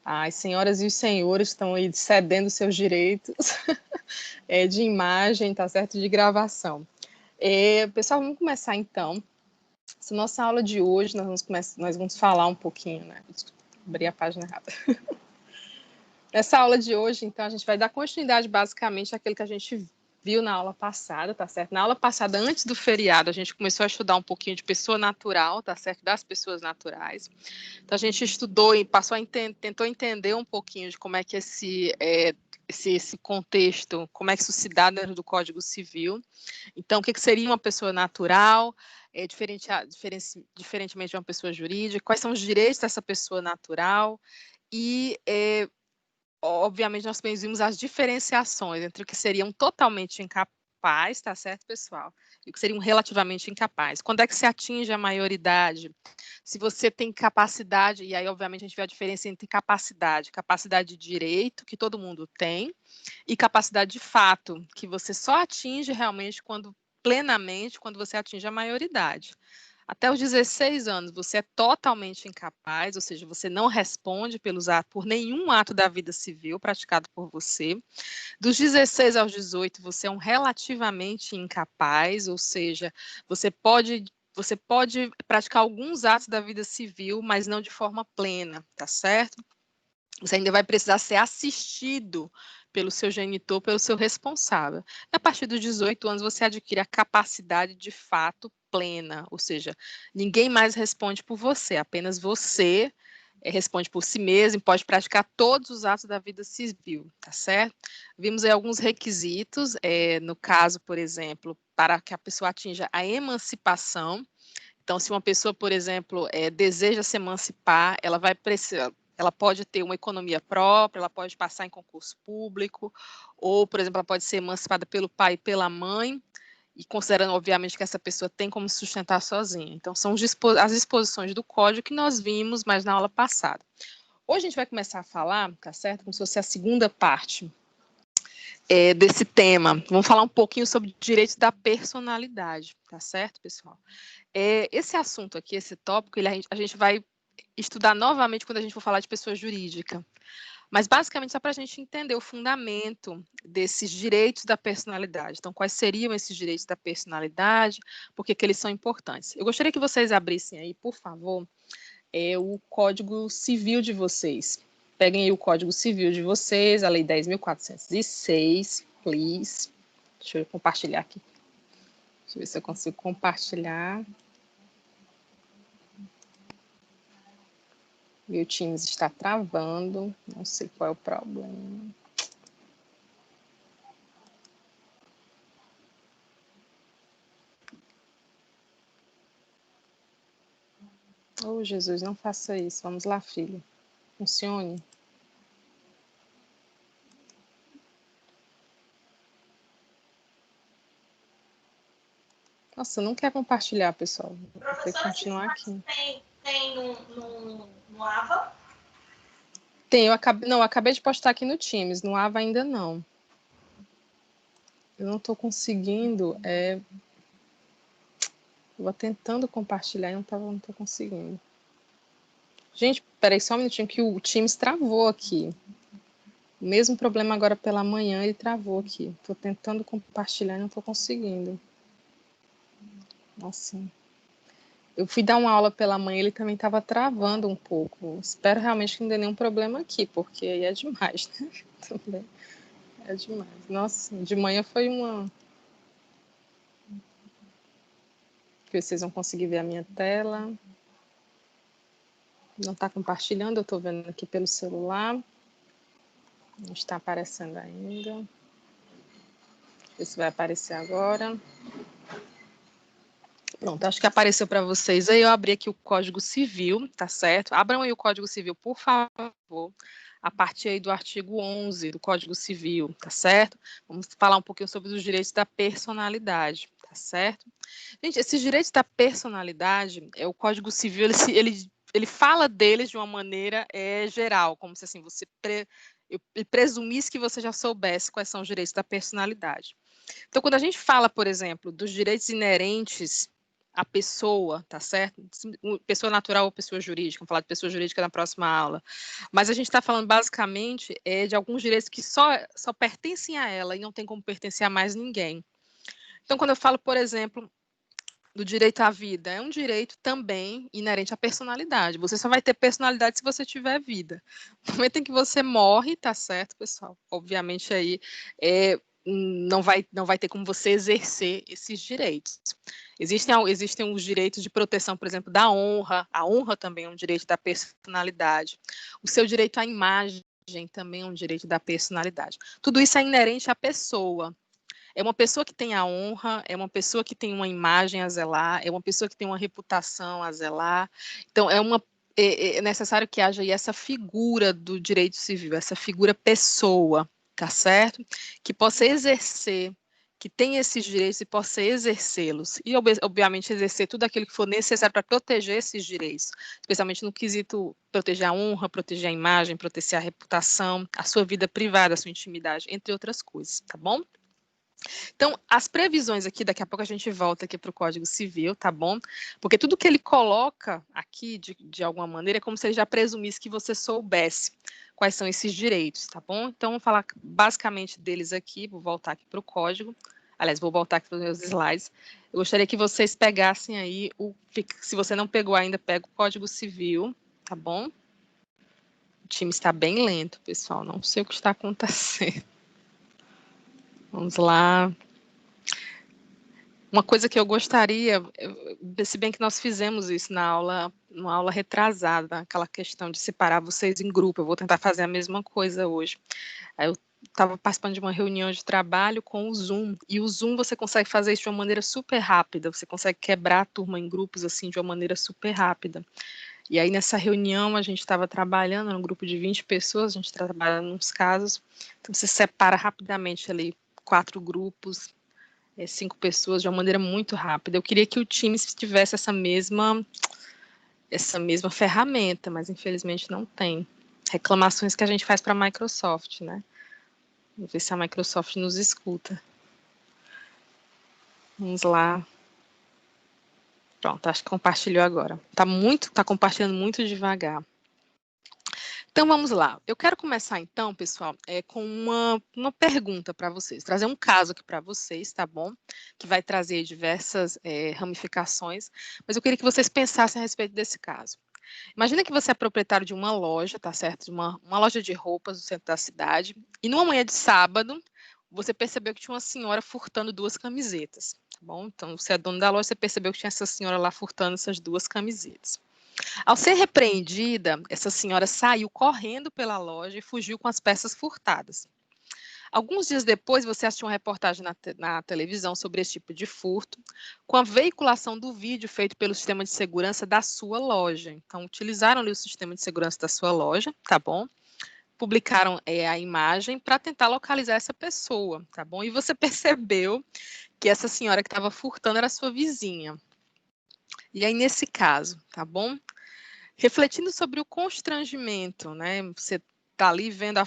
As senhoras e os senhores estão aí cedendo seus direitos de imagem, tá certo? De gravação. Pessoal, vamos começar então. Essa nossa aula de hoje, nós vamos falar um pouquinho, né? Abri a página errada. Nessa aula de hoje, então, a gente vai dar continuidade basicamente àquilo que a gente viu na aula passada, tá certo? Na aula passada, antes do feriado, a gente começou a estudar um pouquinho de pessoa natural, tá certo? Das pessoas naturais. Então, a gente estudou e tentou entender um pouquinho de como é que esse contexto, como é que isso se dá dentro do Código Civil. Então, o que seria uma pessoa natural, diferentemente de uma pessoa jurídica, quais são os direitos dessa pessoa natural e obviamente, nós vimos as diferenciações entre o que seria um totalmente incapaz, tá certo, pessoal? E o que seria um relativamente incapaz. Quando é que se atinge a maioridade? Se você tem capacidade, e aí, obviamente, a gente vê a diferença entre capacidade de direito, que todo mundo tem, e capacidade de fato, que você só atinge realmente plenamente, quando você atinge a maioridade. Até os 16 anos, você é totalmente incapaz, ou seja, você não responde por nenhum ato da vida civil praticado por você. Dos 16 aos 18, você é um relativamente incapaz, ou seja, você pode praticar alguns atos da vida civil, mas não de forma plena, tá certo? Você ainda vai precisar ser assistido pelo seu genitor, pelo seu responsável. E a partir dos 18 anos, você adquire a capacidade de fato plena, ou seja, ninguém mais responde por você, apenas você responde por si mesmo e pode praticar todos os atos da vida civil, tá certo? Vimos aí alguns requisitos, no caso, por exemplo, para que a pessoa atinja a emancipação. Então, se uma pessoa, por exemplo, deseja se emancipar, ela pode ter uma economia própria, ela pode passar em concurso público, ou, por exemplo, ela pode ser emancipada pelo pai e pela mãe, e considerando, obviamente, que essa pessoa tem como se sustentar sozinha. Então, são as disposições do código que nós vimos, mas na aula passada. Hoje a gente vai começar a falar, tá certo? Como se fosse a segunda parte desse tema. Vamos falar um pouquinho sobre direitos da personalidade, tá certo, pessoal? Esse assunto aqui, esse tópico, a gente vai estudar novamente quando a gente for falar de pessoa jurídica. Mas, basicamente, só para a gente entender o fundamento desses direitos da personalidade. Então, quais seriam esses direitos da personalidade, por que eles são importantes. Eu gostaria que vocês abrissem aí, por favor, o Código Civil de vocês. Peguem aí o Código Civil de vocês, a Lei 10.406, please. Deixa eu compartilhar aqui. Deixa eu ver se eu consigo compartilhar. Meu Teams está travando, não sei qual é o problema. Oh, Jesus, não faça isso. Vamos lá, filho. Funcione. Nossa, não quer compartilhar, pessoal. Vou ter que continuar aqui. Tem no AVA? Tem, eu acabei de postar aqui no Teams, no AVA ainda não. Eu não estou conseguindo. Eu vou tentando compartilhar e não estou conseguindo. Gente, peraí só um minutinho que o Teams travou aqui. O mesmo problema agora pela manhã, ele travou aqui. Estou tentando compartilhar e não estou conseguindo. Nossa. Eu fui dar uma aula pela manhã, ele também estava travando um pouco. Espero realmente que não dê nenhum problema aqui, porque aí é demais, né? Também é demais. Nossa, de manhã foi uma... Vocês vão conseguir ver a minha tela. Não está compartilhando, eu estou vendo aqui pelo celular. Não está aparecendo ainda. Ver se vai aparecer agora. Pronto, acho que apareceu para vocês. Aí eu abri aqui o Código Civil, tá certo? Abram aí o Código Civil, por favor, a partir aí do artigo 11 do Código Civil, tá certo? Vamos falar um pouquinho sobre os direitos da personalidade, tá certo? Gente, esses direitos da personalidade, o Código Civil, ele fala deles de uma maneira geral, como se assim, eu presumisse que você já soubesse quais são os direitos da personalidade. Então, quando a gente fala, por exemplo, dos direitos inerentes a pessoa, tá certo? Pessoa natural ou pessoa jurídica, vamos falar de pessoa jurídica na próxima aula. Mas a gente está falando basicamente de alguns direitos que só pertencem a ela e não tem como pertencer a mais ninguém. Então, quando eu falo, por exemplo, do direito à vida, é um direito também inerente à personalidade. Você só vai ter personalidade se você tiver vida. No momento em que você morre, tá certo, pessoal? Obviamente aí não vai ter como você exercer esses direitos. Existem os direitos de proteção, por exemplo, da honra. A honra também é um direito da personalidade. O seu direito à imagem também é um direito da personalidade. Tudo isso é inerente à pessoa. É uma pessoa que tem a honra, é uma pessoa que tem uma imagem a zelar, é uma pessoa que tem uma reputação a zelar. Então, é necessário que haja aí essa figura do direito civil, essa figura pessoa, tá certo? Que possa exercer, que tenha esses direitos e possa exercê-los. E, obviamente, exercer tudo aquilo que for necessário para proteger esses direitos, especialmente no quesito proteger a honra, proteger a imagem, proteger a reputação, a sua vida privada, a sua intimidade, entre outras coisas, tá bom? Então, as previsões aqui, daqui a pouco a gente volta aqui para o Código Civil, tá bom? Porque tudo que ele coloca aqui, de alguma maneira, é como se ele já presumisse que você soubesse quais são esses direitos, tá bom? Então, vamos falar basicamente deles aqui, vou voltar aqui para o código. Aliás, vou voltar aqui para os meus slides. Eu gostaria que vocês pegassem aí, se você não pegou ainda, pega o Código Civil, tá bom? O time está bem lento, pessoal, não sei o que está acontecendo. Vamos lá. Uma coisa que eu gostaria, se bem que nós fizemos isso numa aula retrasada, aquela questão de separar vocês em grupo, eu vou tentar fazer a mesma coisa hoje. Aí eu estava participando de uma reunião de trabalho com o Zoom, e o Zoom você consegue fazer isso de uma maneira super rápida, você consegue quebrar a turma em grupos assim de uma maneira super rápida. E aí nessa reunião a gente estava trabalhando, era um grupo de 20 pessoas, a gente trabalha nos casos, então você separa rapidamente ali 4 grupos, 5 pessoas de uma maneira muito rápida. Eu queria que o Teams tivesse essa mesma ferramenta, mas infelizmente não tem. Reclamações que a gente faz para a Microsoft, né? Vou ver se a Microsoft nos escuta. Vamos lá. Pronto, acho que compartilhou agora. Tá compartilhando muito devagar. Então, vamos lá. Eu quero começar, então, pessoal, com uma pergunta para vocês. Trazer um caso aqui para vocês, tá bom? Que vai trazer diversas ramificações. Mas eu queria que vocês pensassem a respeito desse caso. Imagina que você é proprietário de uma loja, tá certo? De uma loja de roupas no centro da cidade. E numa manhã de sábado, você percebeu que tinha uma senhora furtando 2 camisetas, tá bom? Então, você é dono da loja, você percebeu que tinha essa senhora lá furtando essas 2 camisetas. Ao ser repreendida, essa senhora saiu correndo pela loja e fugiu com as peças furtadas. Alguns dias depois, você assistiu uma reportagem na televisão sobre esse tipo de furto, com a veiculação do vídeo feito pelo sistema de segurança da sua loja. Então, utilizaram ali o sistema de segurança da sua loja, tá bom? Publicaram a imagem para tentar localizar essa pessoa, tá bom? E você percebeu que essa senhora que estava furtando era sua vizinha. E aí, nesse caso, tá bom? Refletindo sobre o constrangimento, né? Você está ali vendo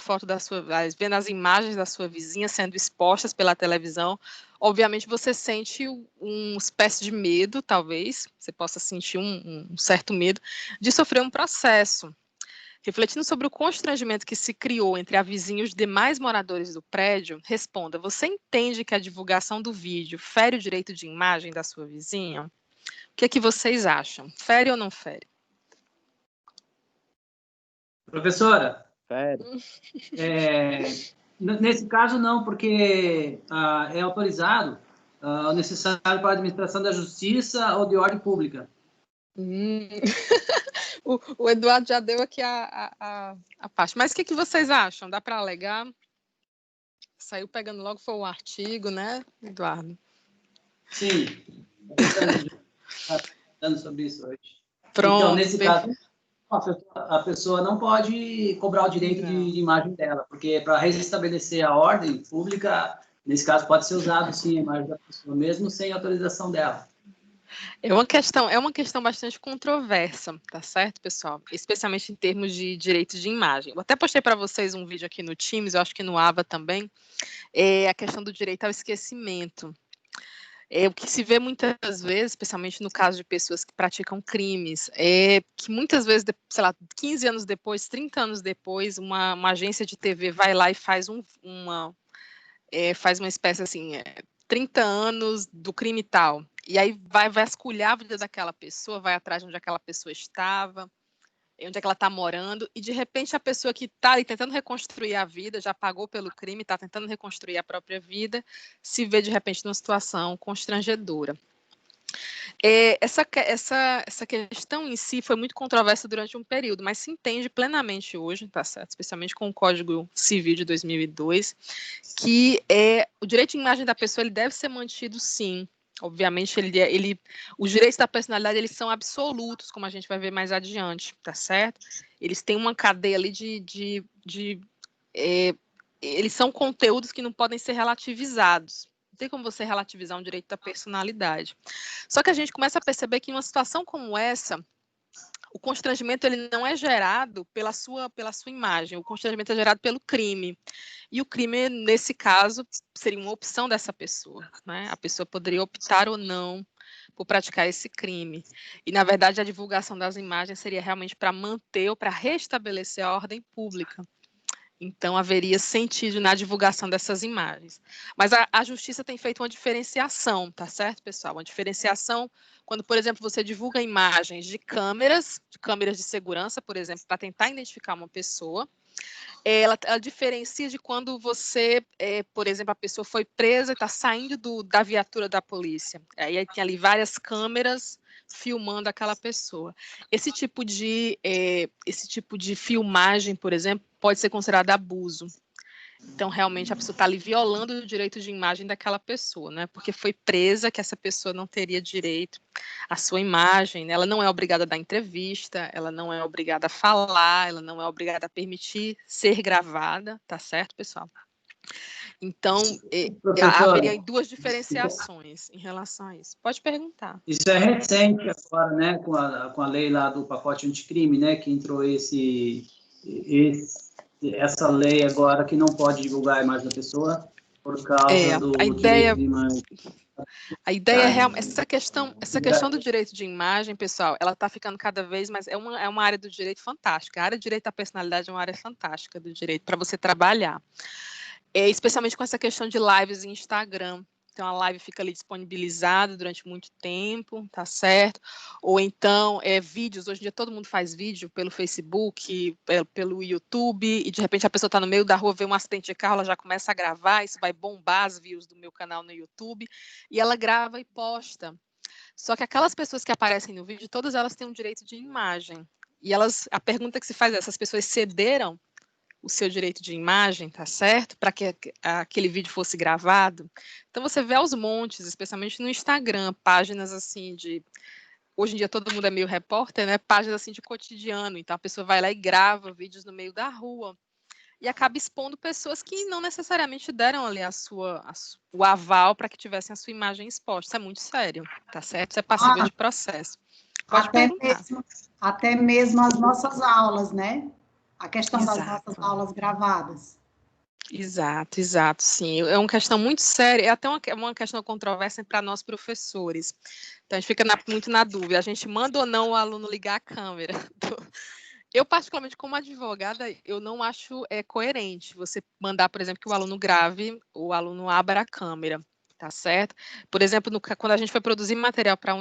vendo as imagens da sua vizinha sendo expostas pela televisão. Obviamente, você sente uma espécie de medo, talvez, você possa sentir um certo medo de sofrer um processo. Refletindo sobre o constrangimento que se criou entre a vizinha e os demais moradores do prédio, responda: você entende que a divulgação do vídeo fere o direito de imagem da sua vizinha? O que é que vocês acham? Fere ou não fere? Professora, Sério? nesse caso não, porque é autorizado o necessário para a administração da justiça ou de ordem pública. O Eduardo já deu aqui a parte. Mas o que vocês acham? Dá para alegar? Saiu pegando logo, foi o artigo, né, Eduardo? Sim. Falando sobre isso hoje. Pronto. Então, nesse caso, a pessoa não pode cobrar o direito de imagem dela, porque para restabelecer a ordem pública, nesse caso, pode ser usado sim a imagem da pessoa, mesmo sem autorização dela. É uma questão bastante controversa, tá certo, pessoal? Especialmente em termos de direitos de imagem. Eu até postei para vocês um vídeo aqui no Teams, eu acho que no AVA também, a questão do direito ao esquecimento. O que se vê muitas vezes, especialmente no caso de pessoas que praticam crimes, é que muitas vezes, sei lá, 15 anos depois, 30 anos depois, uma agência de TV vai lá e faz faz uma espécie assim, 30 anos do crime tal. E aí vai vasculhar a vida daquela pessoa, vai atrás de onde aquela pessoa estava, onde é que ela está morando, e de repente a pessoa que está ali tentando reconstruir a vida, já pagou pelo crime, está tentando reconstruir a própria vida, se vê de repente numa situação constrangedora. Essa questão em si foi muito controversa durante um período, mas se entende plenamente hoje, tá certo? Especialmente com o Código Civil de 2002, que o direito de imagem da pessoa ele deve ser mantido, sim. Obviamente, os direitos da personalidade eles são absolutos, como a gente vai ver mais adiante, tá certo? Eles têm uma cadeia ali eles são conteúdos que não podem ser relativizados. Não tem como você relativizar um direito da personalidade. Só que a gente começa a perceber que em uma situação como essa, o constrangimento ele não é gerado pela sua imagem, o constrangimento é gerado pelo crime. E o crime, nesse caso, seria uma opção dessa pessoa, né? A pessoa poderia optar ou não por praticar esse crime. E, na verdade, a divulgação das imagens seria realmente para manter ou para restabelecer a ordem pública. Então, haveria sentido na divulgação dessas imagens. Mas a justiça tem feito uma diferenciação, tá certo, pessoal? Uma diferenciação quando, por exemplo, você divulga imagens de câmeras de segurança, por exemplo, para tentar identificar uma pessoa. Ela diferencia de quando você, por exemplo, a pessoa foi presa e está saindo da viatura da polícia. Aí tem ali várias câmeras filmando aquela pessoa. Esse tipo de filmagem, por exemplo, pode ser considerado abuso. Então, realmente, a pessoa está ali violando o direito de imagem daquela pessoa, né? Porque foi presa que essa pessoa não teria direito à sua imagem, né? Ela não é obrigada a dar entrevista, ela não é obrigada a falar, ela não é obrigada a permitir ser gravada, tá certo, pessoal? Então, haveria duas diferenciações em relação a isso. Pode perguntar. Isso é recente agora, né? Com a lei lá do pacote anticrime, né? Que entrou essa lei agora que não pode divulgar a imagem da pessoa por causa do direito de imagem. A ideia é essa questão do direito de imagem, pessoal, ela está ficando cada vez mais, é uma área do direito fantástica. A área do direito da personalidade é uma área fantástica do direito para você trabalhar. Especialmente com essa questão de lives em Instagram. Então, a live fica ali disponibilizada durante muito tempo, tá certo? Ou então, vídeos. Hoje em dia, todo mundo faz vídeo pelo Facebook, pelo YouTube, e de repente a pessoa está no meio da rua, vê um acidente de carro, ela já começa a gravar, isso vai bombar as views do meu canal no YouTube, e ela grava e posta. Só que aquelas pessoas que aparecem no vídeo, todas elas têm um direito de imagem. E a pergunta que se faz é, essas pessoas cederam o seu direito de imagem, tá certo? Para que aquele vídeo fosse gravado. Então, você vê aos montes, especialmente no Instagram, páginas assim hoje em dia todo mundo é meio repórter, né? Páginas assim de cotidiano. Então, a pessoa vai lá e grava vídeos no meio da rua. E acaba expondo pessoas que não necessariamente deram ali o aval para que tivessem a sua imagem exposta. Isso é muito sério, tá certo? Isso é passível de processo. Pode perguntar. Até mesmo as nossas aulas, né? A questão das nossas aulas gravadas. Exato, sim. É uma questão muito séria, é até uma questão controversa para nós professores. Então, a gente fica muito na dúvida, a gente manda ou não o aluno ligar a câmera? Eu, particularmente, como advogada, eu não acho coerente você mandar, por exemplo, que o aluno grave, o aluno abra a câmera, tá certo? Por exemplo, quando a gente foi produzir material para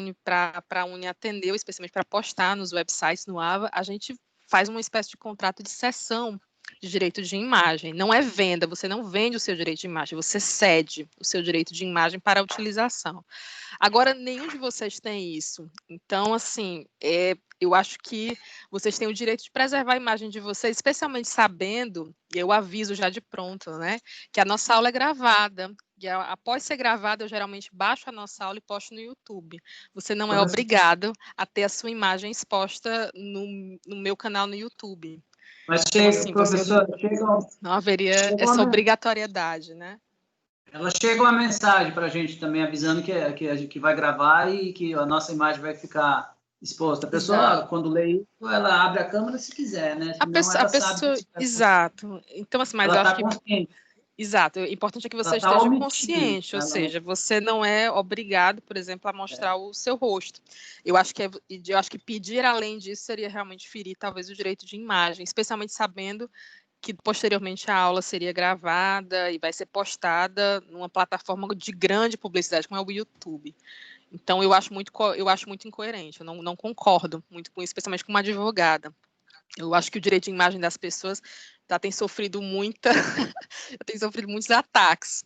a Uni Atendeu, especialmente para postar nos websites, no AVA, a gente faz uma espécie de contrato de cessão de direito de imagem. Não é venda, você não vende o seu direito de imagem, você cede o seu direito de imagem para a utilização. Agora, nenhum de vocês tem isso. Então, assim, eu acho que vocês têm o direito de preservar a imagem de vocês, especialmente sabendo, e eu aviso já de pronto, né, que a nossa aula é gravada. E após ser gravada, eu geralmente baixo a nossa aula e posto no YouTube. Você não é obrigado a ter a sua imagem exposta no meu canal no YouTube. Mas chega, professora, não haveria essa obrigatoriedade, né? Ela chega uma mensagem para a gente também avisando que vai gravar e que a nossa imagem vai ficar exposta. A pessoa, exato, quando lê isso, ela abre a câmera se quiser, né? Senão a pessoa sabe. Exato. Então, assim, mas ela eu acho que. Consciente. Exato. O importante é que você Ela tá esteja omitindo, consciente, ou ela- seja, você não é obrigado, por exemplo, a mostrar o seu rosto. Eu acho que pedir além disso seria realmente ferir talvez o direito de imagem, especialmente sabendo que posteriormente a aula seria gravada e vai ser postada numa plataforma de grande publicidade, como é o YouTube. Então, eu acho muito incoerente, eu não concordo muito com isso, especialmente como advogada. Eu acho que o direito de imagem das pessoas tem sofrido tem sofrido muitos ataques.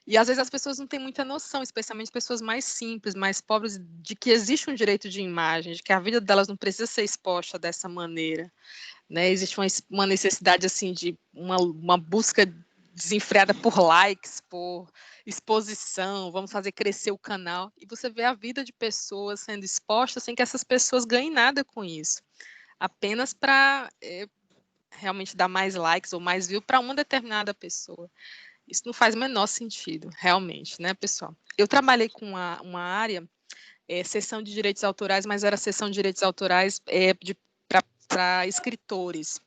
E às vezes as pessoas não têm muita noção, especialmente pessoas mais simples, mais pobres, de que existe um direito de imagem, de que a vida delas não precisa ser exposta dessa maneira, né? Existe uma necessidade assim de uma busca desenfreada por likes, por exposição, vamos fazer crescer o canal, e você vê a vida de pessoas sendo expostas sem que essas pessoas ganhem nada com isso, apenas para realmente dar mais likes ou mais views para uma determinada pessoa. Isso não faz o menor sentido, realmente, né, pessoal? Eu trabalhei com uma área, seção de direitos autorais, mas era seção de direitos autorais para escritores.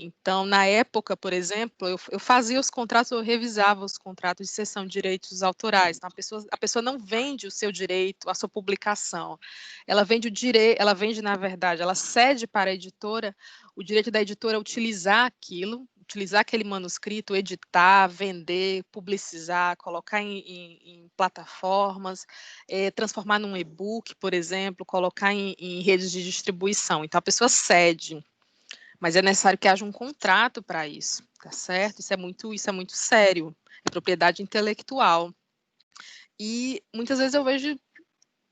Então, na época, por exemplo, eu fazia os contratos, eu revisava os contratos de cessão de direitos autorais. Então, a pessoa não vende o seu direito, a sua publicação. Ela vende o direito, ela vende, na verdade, ela cede para a editora o direito da editora utilizar aquilo, utilizar aquele manuscrito, editar, vender, publicizar, colocar em plataformas, transformar num e-book, por exemplo, colocar em redes de distribuição. Então, a pessoa cede. Mas é necessário que haja um contrato para isso, tá certo? Isso é muito sério, é propriedade intelectual. E muitas vezes eu vejo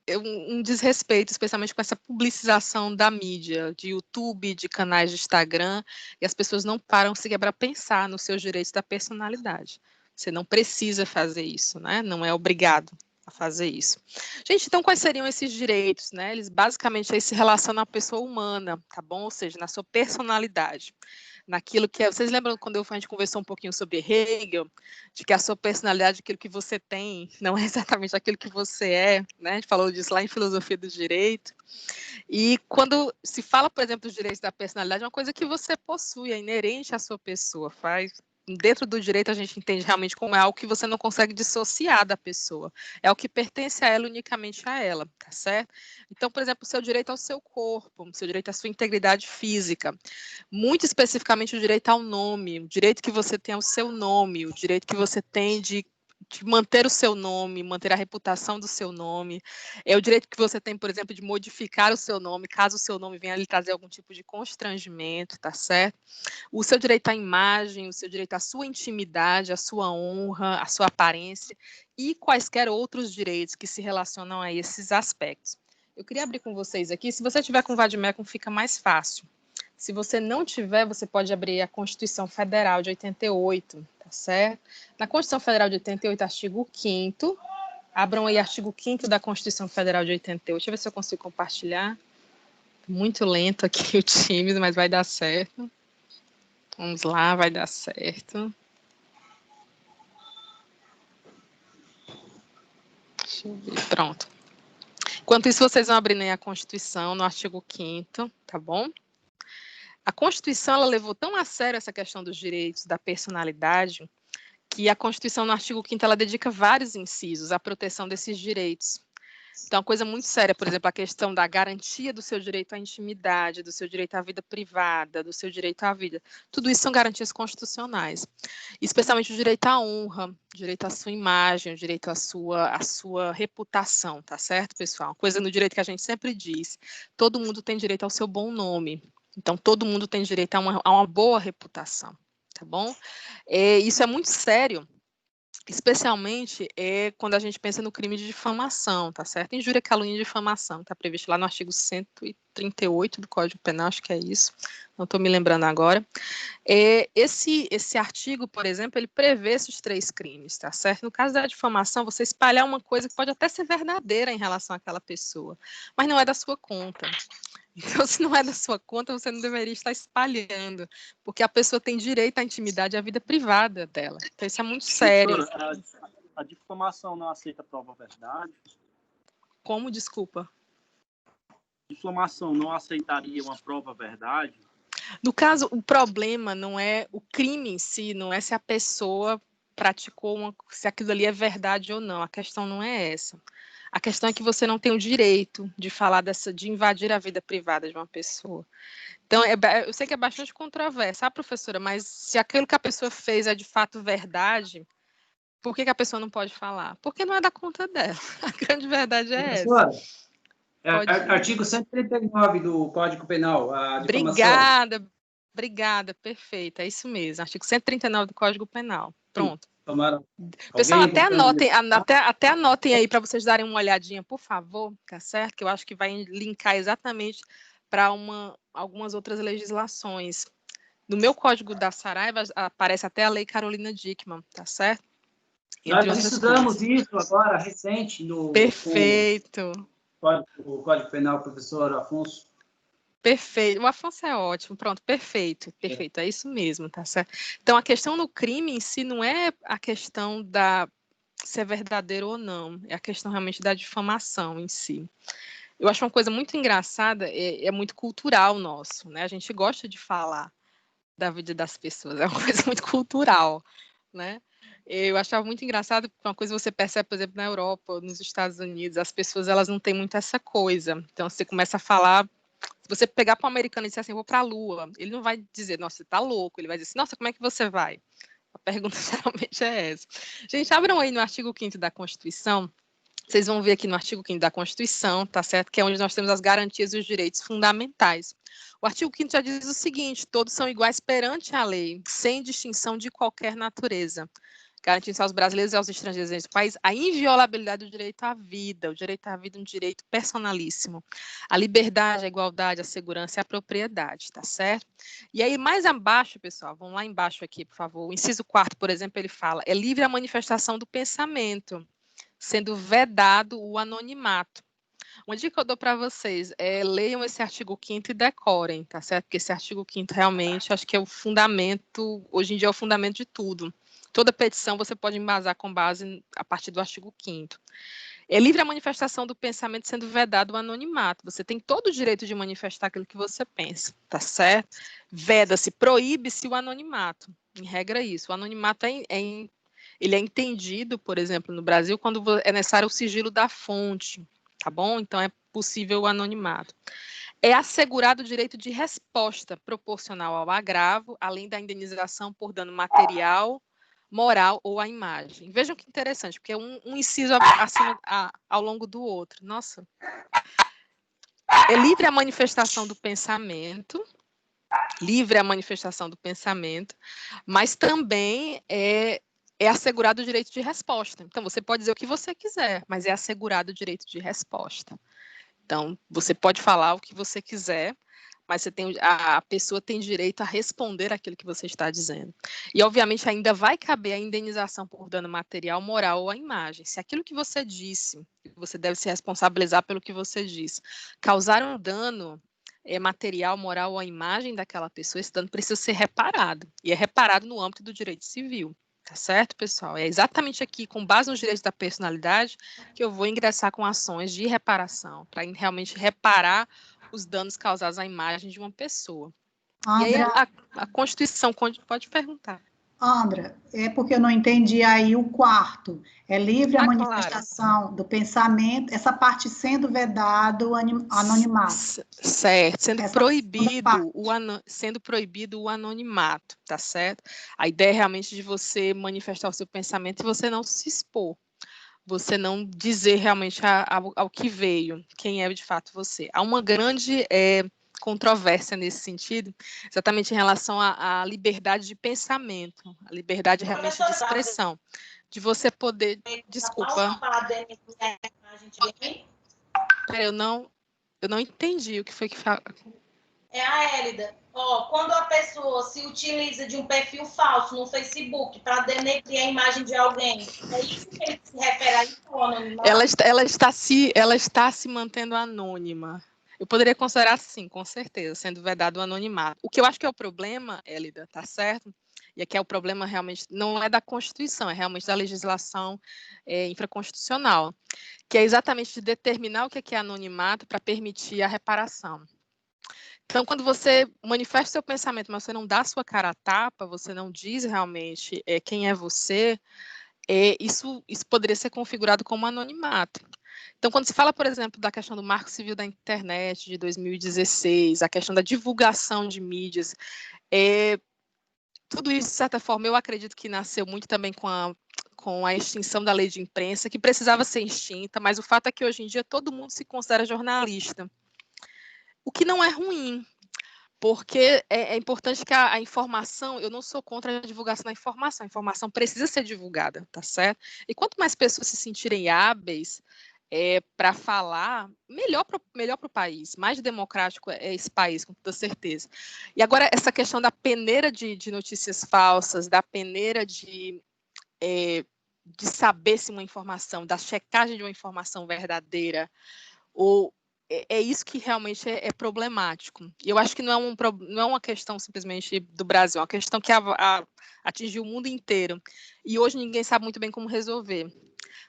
um desrespeito, especialmente com essa publicização da mídia, de YouTube, de canais de Instagram, e as pessoas não param sequer para pensar nos seus direitos da personalidade. Você não precisa fazer isso, né? Não é obrigado a fazer isso. Gente, então quais seriam esses direitos, né? Eles basicamente aí se relacionam à pessoa humana, tá bom? Ou seja, na sua personalidade. Naquilo que é. Vocês lembram quando a gente conversou um pouquinho sobre Hegel, de que a sua personalidade, aquilo que você tem, não é exatamente aquilo que você é, né? A gente falou disso lá em Filosofia do Direito. E quando se fala, por exemplo, dos direitos da personalidade, é uma coisa que você possui, é inerente à sua pessoa, dentro do direito a gente entende realmente como é algo que você não consegue dissociar da pessoa, é o que pertence a ela unicamente a ela, tá certo? Então, por exemplo, o seu direito ao seu corpo, o seu direito à sua integridade física, muito especificamente o direito ao nome, o direito que você tem ao seu nome, o direito que você tem de manter o seu nome, manter a reputação do seu nome, é o direito que você tem, por exemplo, de modificar o seu nome, caso o seu nome venha lhe trazer algum tipo de constrangimento, tá certo? O seu direito à imagem, o seu direito à sua intimidade, à sua honra, à sua aparência e quaisquer outros direitos que se relacionam a esses aspectos. Eu queria abrir com vocês aqui, se você tiver com o Vademecum fica mais fácil. Se você não tiver, você pode abrir a Constituição Federal de 88, tá certo? Na Constituição Federal de 88, artigo 5º, abram aí artigo 5º da Constituição Federal de 88, deixa eu ver se eu consigo compartilhar. Muito lento aqui o Teams, mas vai dar certo. Vamos lá, vai dar certo. Deixa eu ver, pronto. Enquanto isso, vocês vão abrir a Constituição no artigo 5º, tá bom? A Constituição ela levou tão a sério essa questão dos direitos da personalidade que a Constituição, no artigo 5º, ela dedica vários incisos à proteção desses direitos. Então, é uma coisa muito séria, por exemplo, a questão da garantia do seu direito à intimidade, do seu direito à vida privada, do seu direito à vida. Tudo isso são garantias constitucionais. Especialmente o direito à honra, o direito à sua imagem, o direito à sua reputação, tá certo, pessoal? Coisa no direito que a gente sempre diz. Todo mundo tem direito ao seu bom nome. Então, todo mundo tem direito a uma boa reputação, tá bom? Isso é muito sério, especialmente quando a gente pensa no crime de difamação, tá certo? Injúria, calúnia e difamação, tá previsto lá no artigo 138 do Código Penal, acho que é isso, não estou me lembrando agora. Esse artigo, por exemplo, ele prevê esses 3 crimes, tá certo? No caso da difamação, você espalhar uma coisa que pode até ser verdadeira em relação àquela pessoa, mas não é da sua conta. Então, se não é da sua conta, você não deveria estar espalhando, porque a pessoa tem direito à intimidade e à vida privada dela. Então, isso é muito sério. Doutora, a difamação não aceita prova verdade? Como, desculpa? Difamação não aceitaria uma prova verdade? No caso, o problema não é o crime em si, não é se a pessoa praticou, se aquilo ali é verdade ou não. A questão não é essa. A questão é que você não tem o direito de falar de invadir a vida privada de uma pessoa. Então, eu sei que é bastante controverso, sabe, professora? Mas se aquilo que a pessoa fez é de fato verdade, por que a pessoa não pode falar? Porque não é da conta dela. A grande verdade é essa. Artigo 139 do Código Penal, a difamação. Obrigada, perfeito, é isso mesmo. Artigo 139 do Código Penal. Pronto. Tomaram. Pessoal, até anotem aí para vocês darem uma olhadinha, por favor, tá certo? Que eu acho que vai linkar exatamente para algumas outras legislações. No meu Código da Saraiva aparece até a Lei Carolina Dickmann, tá certo? Nós estudamos isso agora, recente, no Perfeito. o Código Penal, professor Afonso. Perfeito. O Afonso é ótimo. Pronto, perfeito. É isso mesmo, tá certo? Então, a questão no crime em si não é a questão se é verdadeiro ou não, é a questão realmente da difamação em si. Eu acho uma coisa muito engraçada, é muito cultural nosso, né? A gente gosta de falar da vida das pessoas, é uma coisa muito cultural, né? Eu achava muito engraçado, porque uma coisa você percebe, por exemplo, na Europa, nos Estados Unidos, as pessoas elas não têm muito essa coisa. Então, você começa a falar. Se você pegar para um americano e disser assim, eu vou para a Lua, ele não vai dizer, nossa, você está louco. Ele vai dizer assim, nossa, como é que você vai? A pergunta geralmente é essa. Gente, abram aí no artigo 5º da Constituição. Vocês vão ver aqui no artigo 5º da Constituição, tá certo? Que é onde nós temos as garantias e os direitos fundamentais. O artigo 5º já diz o seguinte, todos são iguais perante a lei, sem distinção de qualquer natureza, garantindo aos brasileiros e aos estrangeiros nesse país a inviolabilidade do direito à vida. O direito à vida é um direito personalíssimo. A liberdade, a igualdade, a segurança e a propriedade, tá certo? E aí, mais abaixo, pessoal, vamos lá embaixo aqui, por favor. O inciso 4º, por exemplo, ele fala, é livre a manifestação do pensamento, sendo vedado o anonimato. Uma dica que eu dou para vocês é leiam esse artigo 5º e decorem, tá certo? Porque esse artigo 5º realmente acho que é o fundamento, hoje em dia é o fundamento de tudo. Toda petição você pode embasar com base a partir do artigo 5º. É livre a manifestação do pensamento sendo vedado o anonimato. Você tem todo o direito de manifestar aquilo que você pensa, tá certo? Veda-se, proíbe-se o anonimato. Em regra, isso. O anonimato ele é entendido, por exemplo, no Brasil, quando é necessário o sigilo da fonte, tá bom? Então, é possível o anonimato. É assegurado o direito de resposta proporcional ao agravo, além da indenização por dano material, moral ou à imagem. Vejam que interessante, porque um inciso ao longo do outro. Nossa. É livre a manifestação do pensamento, mas também é assegurado o direito de resposta. Então, você pode dizer o que você quiser, mas é assegurado o direito de resposta. Então, você pode falar o que você quiser, mas a pessoa tem direito a responder aquilo que você está dizendo. E, obviamente, ainda vai caber a indenização por dano material, moral ou à imagem. Se aquilo que você disse, você deve se responsabilizar pelo que você disse, causar um dano material, moral ou à imagem daquela pessoa, esse dano precisa ser reparado. E é reparado no âmbito do direito civil. Tá certo, pessoal? É exatamente aqui, com base nos direitos da personalidade, que eu vou ingressar com ações de reparação, para realmente reparar os danos causados à imagem de uma pessoa. Andra, e aí a Constituição, pode perguntar. Andra, é porque eu não entendi aí o 4º. É livre a manifestação do pensamento, essa parte sendo vedado o anonimato. Certo, sendo proibido o anonimato, tá certo? A ideia é realmente de você manifestar o seu pensamento e você não se expor. Você não dizer realmente ao que veio, quem é de fato você. Há uma grande controvérsia nesse sentido, exatamente em relação à liberdade de pensamento, a liberdade realmente de expressão, de você poder... Desculpa. Peraí, eu não entendi o que foi que falou. É a Hélida. Quando a pessoa se utiliza de um perfil falso no Facebook para denegrir a imagem de alguém, é isso que ele se refere a isso, ao anonimato? Ela está se mantendo anônima. Eu poderia considerar sim, com certeza, sendo vedado o anonimato. O que eu acho que é o problema, Hélida, tá certo? E aqui é o problema realmente, não é da Constituição, é realmente da legislação infraconstitucional, que é exatamente de determinar o que é anonimato para permitir a reparação. Então, quando você manifesta seu pensamento, mas você não dá sua cara a tapa, você não diz realmente quem é você, isso poderia ser configurado como anonimato. Então, quando se fala, por exemplo, da questão do Marco Civil da Internet de 2016, a questão da divulgação de mídias, tudo isso, de certa forma, eu acredito que nasceu muito também com a extinção da lei de imprensa, que precisava ser extinta, mas o fato é que hoje em dia todo mundo se considera jornalista, o que não é ruim, porque é importante que a informação, eu não sou contra a divulgação da informação, a informação precisa ser divulgada, tá certo? E quanto mais pessoas se sentirem hábeis para falar, melhor para o país, mais democrático é esse país, com toda certeza. E agora, essa questão da peneira de notícias falsas, da peneira de saber se uma informação, da checagem de uma informação verdadeira, ou isso que realmente é problemático. E eu acho que não é uma questão simplesmente do Brasil, é uma questão que atingiu o mundo inteiro. E hoje ninguém sabe muito bem como resolver.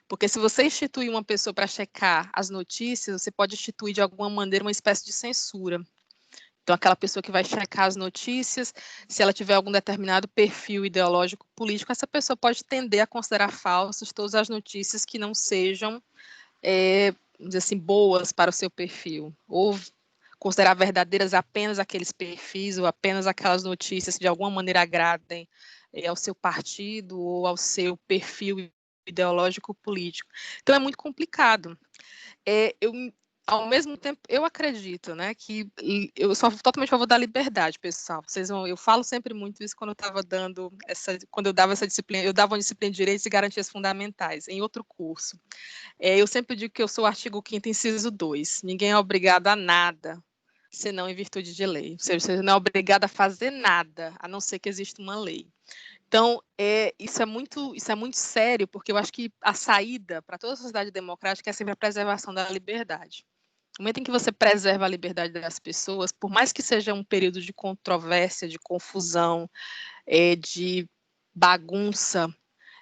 Porque se você instituir uma pessoa para checar as notícias, você pode instituir de alguma maneira uma espécie de censura. Então, aquela pessoa que vai checar as notícias, se ela tiver algum determinado perfil ideológico político, essa pessoa pode tender a considerar falsas todas as notícias que não sejam vamos dizer assim, boas para o seu perfil, ou considerar verdadeiras apenas aqueles perfis, ou apenas aquelas notícias que de alguma maneira agradem ao seu partido ou ao seu perfil ideológico político. Então é muito complicado. Ao mesmo tempo, eu acredito, né, que eu sou totalmente a favor da liberdade, pessoal. Eu falo sempre muito isso quando eu estava quando eu dava essa disciplina, eu dava uma disciplina de direitos e garantias fundamentais em outro curso. Eu sempre digo que eu sou o artigo 5º, inciso 2. Ninguém é obrigado a nada, senão em virtude de lei. Ou seja, você não é obrigado a fazer nada, a não ser que exista uma lei. Então, isso é muito sério, porque eu acho que a saída para toda a sociedade democrática é sempre a preservação da liberdade. No momento em que você preserva a liberdade das pessoas, por mais que seja um período de controvérsia, de confusão, de bagunça,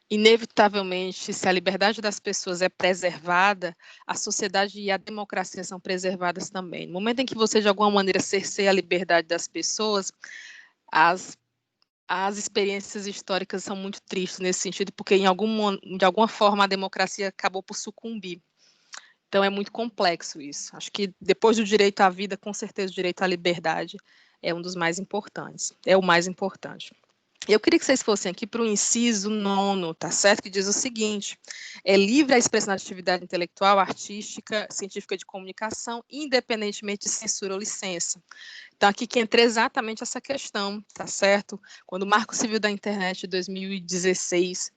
inevitavelmente, se a liberdade das pessoas é preservada, a sociedade e a democracia são preservadas também. No momento em que você, de alguma maneira, cerceia a liberdade das pessoas, as experiências históricas são muito tristes nesse sentido, porque de alguma forma a democracia acabou por sucumbir. Então é muito complexo isso. Acho que depois do direito à vida, com certeza o direito à liberdade é um dos mais importantes. É o mais importante. Eu queria que vocês fossem aqui para o inciso 9º, tá certo? Que diz o seguinte: é livre a expressão da atividade intelectual, artística, científica de comunicação, independentemente de censura ou licença. Então, aqui que entra exatamente essa questão, tá certo? Quando o Marco Civil da Internet de 2016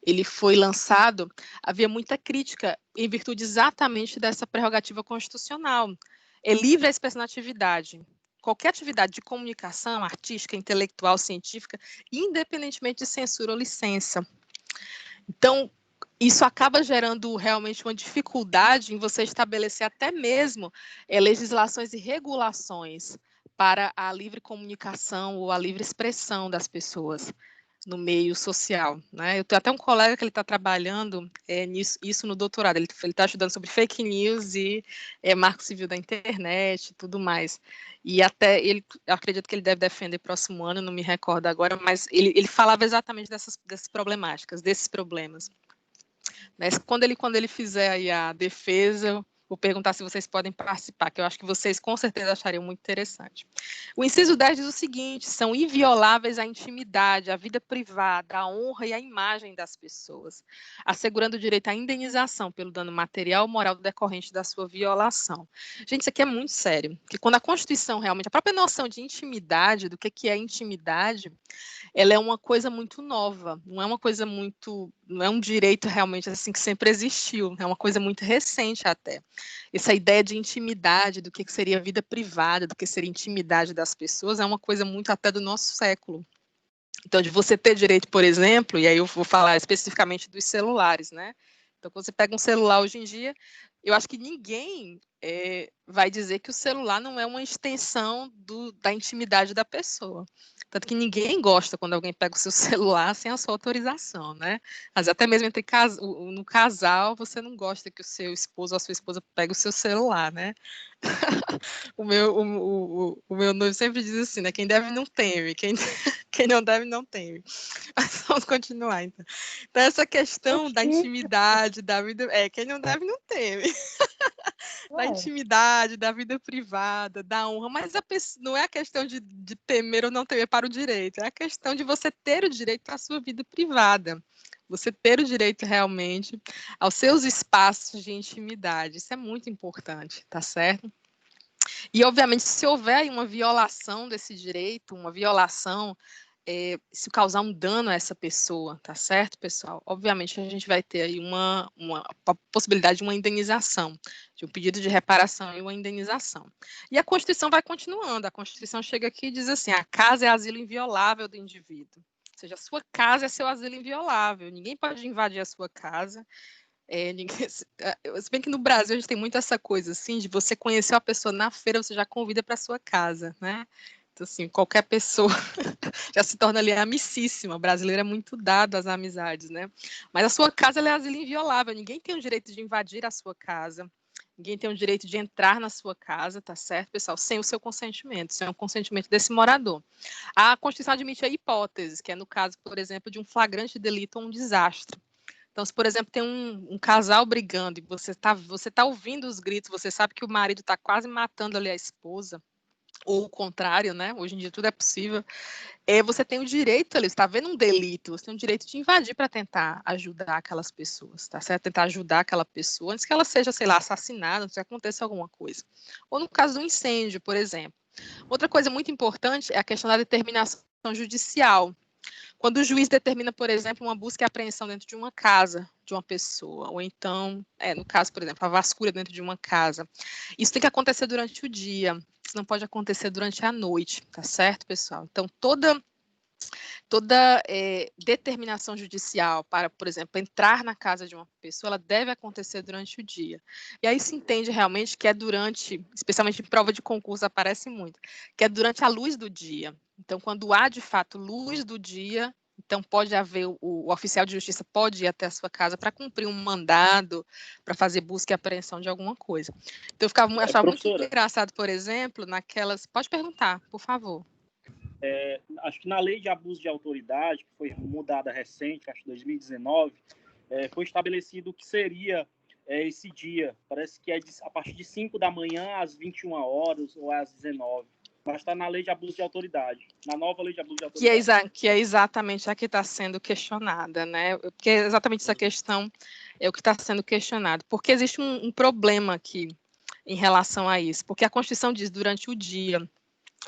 ele foi lançado, havia muita crítica em virtude exatamente dessa prerrogativa constitucional. É livre a expressão da atividade. Qualquer atividade de comunicação, artística, intelectual, científica, independentemente de censura ou licença. Então, isso acaba gerando realmente uma dificuldade em você estabelecer até mesmo legislações e regulações para a livre comunicação ou a livre expressão das pessoas no meio social, né? Eu tenho até um colega que ele está trabalhando nisso no doutorado, ele está estudando sobre fake news e marco civil da internet e tudo mais, e até eu acredito que ele deve defender próximo ano, não me recordo agora, mas ele falava exatamente dessas problemáticas, desses problemas. Mas quando ele fizer aí a defesa, vou perguntar se vocês podem participar, que eu acho que vocês com certeza achariam muito interessante. O inciso 10 diz o seguinte: são invioláveis a intimidade, a vida privada, a honra e a imagem das pessoas, assegurando o direito à indenização pelo dano material ou moral decorrente da sua violação. Gente, isso aqui é muito sério, porque quando a Constituição realmente, a própria noção de intimidade, do que é intimidade, ela é uma coisa muito nova, não é uma coisa muito, não é um direito realmente assim que sempre existiu, é uma coisa muito recente até. Essa ideia de intimidade, do que seria vida privada, do que seria intimidade das pessoas, é uma coisa muito até do nosso século. Então, de você ter direito, por exemplo, e aí eu vou falar especificamente dos celulares, né? Então, quando você pega um celular hoje em dia, eu acho que ninguém vai dizer que o celular não é uma extensão da intimidade da pessoa. Tanto que ninguém gosta quando alguém pega o seu celular sem a sua autorização, né? Mas até mesmo no casal, você não gosta que o seu esposo ou a sua esposa pegue o seu celular, né? O meu noivo sempre diz assim, né? Quem deve não teme, quem não deve não teme. Mas vamos continuar, então. Então, essa questão da intimidade, da vida... quem não deve não teme. Da intimidade, da vida privada, da honra, mas não é a questão de temer ou não temer para o direito, é a questão de você ter o direito à sua vida privada, você ter o direito realmente aos seus espaços de intimidade, isso é muito importante, tá certo? E, obviamente, se houver aí uma violação desse direito, uma violação, se causar um dano a essa pessoa, tá certo, pessoal? Obviamente, a gente vai ter aí uma possibilidade de uma indenização, de um pedido de reparação e uma indenização. E a Constituição vai continuando, a Constituição chega aqui e diz assim, a casa é asilo inviolável do indivíduo, ou seja, a sua casa é seu asilo inviolável, ninguém pode invadir a sua casa. Se bem que no Brasil a gente tem muito essa coisa assim, de você conhecer uma pessoa na feira, você já convida para sua casa, né? Então, assim, qualquer pessoa já se torna ali amicíssima. O brasileiro é muito dado às amizades, né? Mas a sua casa ela é asilo inviolável. Ninguém tem o direito de invadir a sua casa. Ninguém tem o direito de entrar na sua casa, tá certo, pessoal? Sem o seu consentimento, sem o consentimento desse morador. A Constituição admite a hipótese, que é no caso, por exemplo, de um flagrante delito ou um desastre. Então, se, por exemplo, tem um casal brigando e você tá ouvindo os gritos, você sabe que o marido está quase matando ali a esposa, ou o contrário, né? Hoje em dia tudo é possível. Você tem o direito ali, você está vendo um delito, você tem o direito de invadir para tentar ajudar aquelas pessoas, tá certo? Tentar ajudar aquela pessoa antes que ela seja, sei lá, assassinada, antes que aconteça alguma coisa. Ou no caso do incêndio, por exemplo. Outra coisa muito importante é a questão da determinação judicial. Quando o juiz determina, por exemplo, uma busca e apreensão dentro de uma casa de uma pessoa, ou então, no caso, por exemplo, a vasculha dentro de uma casa, isso tem que acontecer durante o dia, isso não pode acontecer durante a noite, tá certo, pessoal? Então, toda determinação judicial para, por exemplo, entrar na casa de uma pessoa, ela deve acontecer durante o dia. E aí se entende realmente que é durante, especialmente em prova de concurso aparece muito, que é durante a luz do dia. Então, quando há, de fato, luz do dia, então pode haver, o oficial de justiça pode ir até a sua casa para cumprir um mandado, para fazer busca e apreensão de alguma coisa. Então, eu achava muito engraçado, por exemplo, naquelas... Pode perguntar, por favor. Acho que na lei de abuso de autoridade, que foi mudada recente, acho que 2019, foi estabelecido o que seria esse dia. Parece que é a partir de 5 da manhã às 21 horas ou às 19. Mas está na lei de abuso de autoridade, na nova lei de abuso de autoridade. Que é exatamente a que está sendo questionada, né? Porque é exatamente essa questão é o que está sendo questionado. Porque existe um problema aqui em relação a isso. Porque a Constituição diz durante o dia.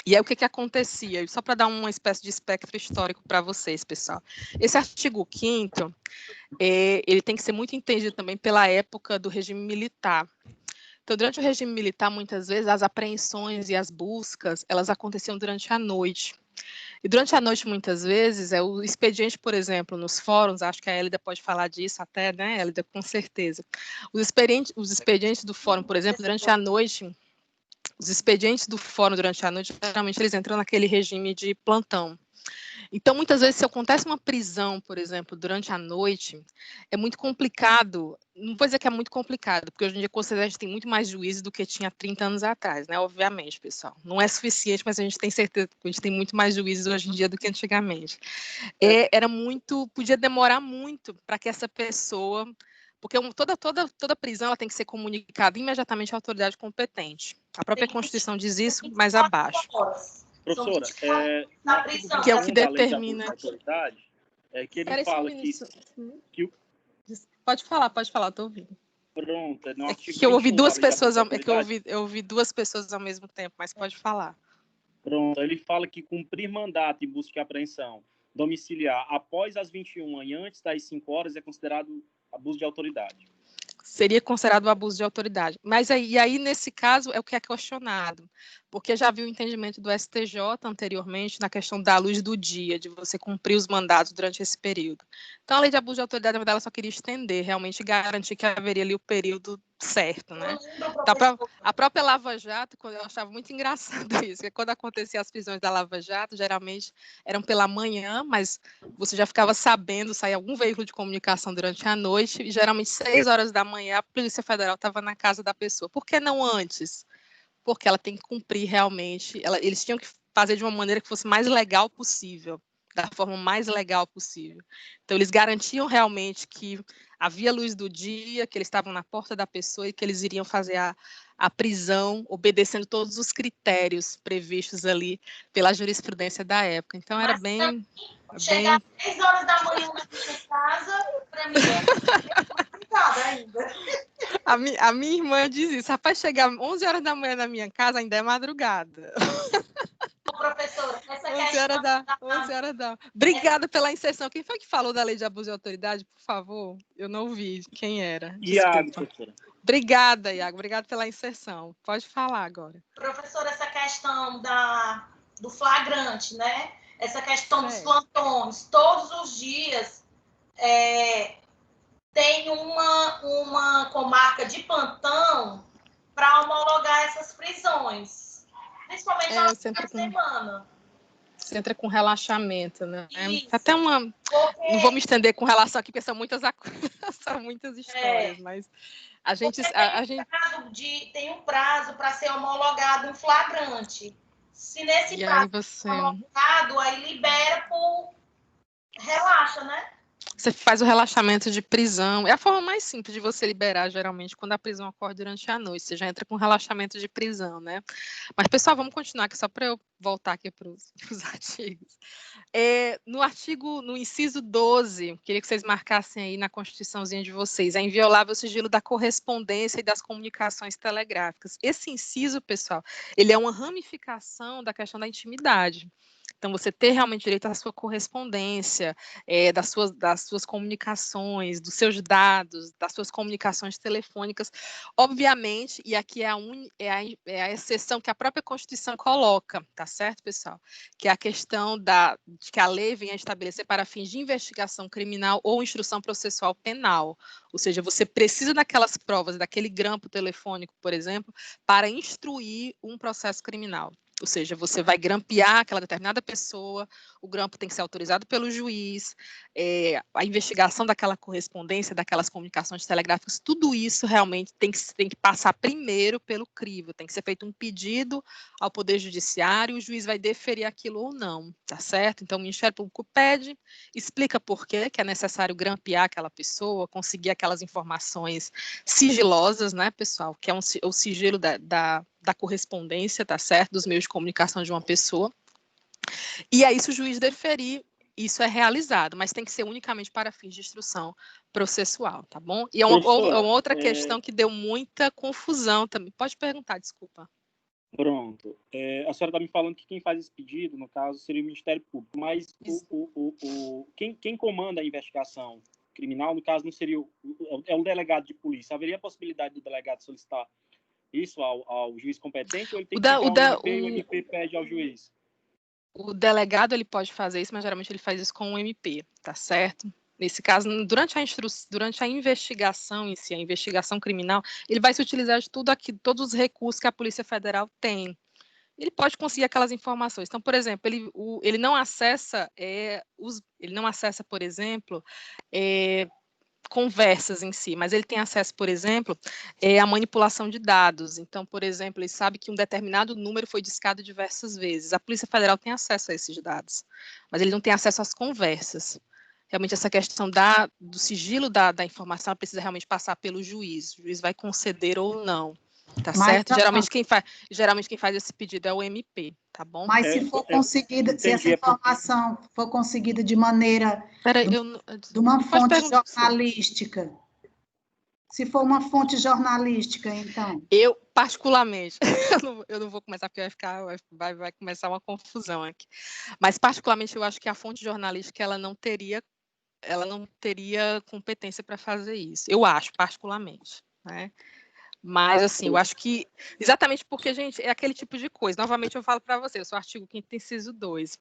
E aí o que acontecia? Só para dar uma espécie de espectro histórico para vocês, pessoal. Esse artigo 5º, ele tem que ser muito entendido também pela época do regime militar. Então, durante o regime militar, muitas vezes, as apreensões e as buscas, elas aconteciam durante a noite. E durante a noite, muitas vezes, o expediente, por exemplo, nos fóruns, acho que a Hélida pode falar disso até, né, Hélida, com certeza. Os expedientes do fórum, por exemplo, durante a noite... Os expedientes do fórum durante a noite, geralmente eles entram naquele regime de plantão. Então, muitas vezes, se acontece uma prisão, por exemplo, durante a noite, é muito complicado, não vou dizer que é muito complicado, porque hoje em dia a gente tem muito mais juízes do que tinha 30 anos atrás, né? Obviamente, pessoal. Não é suficiente, mas a gente tem certeza que a gente tem muito mais juízes hoje em dia do que antigamente. Podia demorar muito para que essa pessoa... Porque toda prisão ela tem que ser comunicada imediatamente à autoridade competente. A própria Constituição diz isso, mais abaixo. Professora, que é o que determina... que ele fala que... Pode falar, estou ouvindo. Pronto. É que eu ouvi duas pessoas, eu ouvi duas pessoas ao mesmo tempo, mas pode falar. Pronto, ele fala que cumprir mandato e busca e apreensão domiciliar após as 21 e antes das 5 horas é considerado abuso de autoridade. Seria considerado abuso de autoridade. Mas aí, nesse caso, é o que é questionado. porque já viu o entendimento do STJ anteriormente na questão da luz do dia, de você cumprir os mandados durante esse período. Então, a lei de abuso de autoridade, na verdade, ela só queria estender, realmente garantir que haveria ali o período certo, né? Então, a própria Lava Jato, eu achava muito engraçado isso, que quando acontecia as prisões da Lava Jato, geralmente eram pela manhã, mas você já ficava sabendo, saía algum veículo de comunicação durante a noite, e geralmente 6 horas da manhã a Polícia Federal estava na casa da pessoa. Por que não antes? Porque ela tem que cumprir realmente, eles tinham que fazer de uma maneira que fosse mais legal possível, da forma mais legal possível. Então, eles garantiam realmente que havia luz do dia, que eles estavam na porta da pessoa e que eles iriam fazer a prisão, obedecendo todos os critérios previstos ali pela jurisprudência da época. Então, era bem... Chegar às 6 horas da manhã na minha casa, para mim é complicado ainda. A minha irmã diz isso, rapaz, chegar 11 horas da manhã na minha casa ainda é madrugada. Professora, essa 11 horas da... Obrigada pela inserção. Quem foi que falou da lei de abuso de autoridade, por favor? Eu não ouvi quem era. Iago, professora. Obrigada, Iago. Obrigada pela inserção. Pode falar agora. Professora, essa questão do flagrante, né? Essa questão dos plantões, todos os dias tem uma comarca de plantão para homologar essas prisões, principalmente na semana. Você entra com relaxamento, né? Isso. Até uma... Não vou me estender com relação aqui, porque são muitas histórias, mas a gente... Tem um prazo para ser homologado um flagrante. Se nesse prazo for homologado, aí libera relaxa, né? Você faz o relaxamento de prisão. É a forma mais simples de você liberar, geralmente, quando a prisão ocorre durante a noite. Você já entra com relaxamento de prisão, né? Mas, pessoal, vamos continuar aqui, só para eu voltar aqui para os artigos. No inciso 12, queria que vocês marcassem aí na Constituiçãozinha de vocês, é inviolável o sigilo da correspondência e das comunicações telegráficas. Esse inciso, pessoal, ele é uma ramificação da questão da intimidade. Então, você ter realmente direito à sua correspondência, das suas comunicações, dos seus dados, das suas comunicações telefônicas, obviamente, e aqui é a exceção que a própria Constituição coloca, tá certo, pessoal? Que é a questão de que a lei venha estabelecer para fins de investigação criminal ou instrução processual penal. Ou seja, você precisa daquelas provas, daquele grampo telefônico, por exemplo, para instruir um processo criminal. Ou seja, você vai grampear aquela determinada pessoa, o grampo tem que ser autorizado pelo juiz, a investigação daquela correspondência, daquelas comunicações telegráficas, tudo isso realmente tem que passar primeiro pelo crivo, tem que ser feito um pedido ao Poder Judiciário, o juiz vai deferir aquilo ou não, tá certo? Então, o Ministério Público pede, explica por que é necessário grampear aquela pessoa, conseguir aquelas informações sigilosas, né, pessoal, que é o sigilo da correspondência, tá certo? Dos meios de comunicação de uma pessoa. E aí, se o juiz deferir, isso é realizado, mas tem que ser unicamente para fins de instrução processual, tá bom? E é uma outra questão que deu muita confusão também. Pode perguntar, desculpa. Pronto. A senhora está me falando que quem faz esse pedido, no caso, seria o Ministério Público, mas quem comanda a investigação criminal, no caso, não seria o delegado de polícia. Haveria a possibilidade do delegado solicitar isso ao juiz competente, ou ele tem que pedir ao MP e o MP pede ao juiz? O delegado, ele pode fazer isso, mas geralmente ele faz isso com o MP, tá certo? Nesse caso, durante a investigação em si, a investigação criminal, ele vai se utilizar de todos os recursos que a Polícia Federal tem. Ele pode conseguir aquelas informações. Então, por exemplo, ele não acessa, por exemplo, conversas em si, mas ele tem acesso, por exemplo, à manipulação de dados. Então, por exemplo, ele sabe que um determinado número foi discado diversas vezes. A Polícia Federal tem acesso a esses dados, mas ele não tem acesso às conversas. Realmente, essa questão do sigilo da informação precisa realmente passar pelo juiz. O juiz vai conceder ou não. Tá certo? Geralmente quem faz esse pedido é o MP, tá bom? Mas se for conseguida, se essa informação for conseguida de maneira de uma fonte jornalística, se for uma fonte jornalística, então? Eu, particularmente, eu não vou começar porque vai começar uma confusão aqui. Mas, particularmente, eu acho que a fonte jornalística ela não teria competência para fazer isso. Eu acho, particularmente, né? Mas, assim, eu acho que, exatamente porque, gente, é aquele tipo de coisa. Novamente, eu falo para você, eu sou artigo 5º, inciso 2.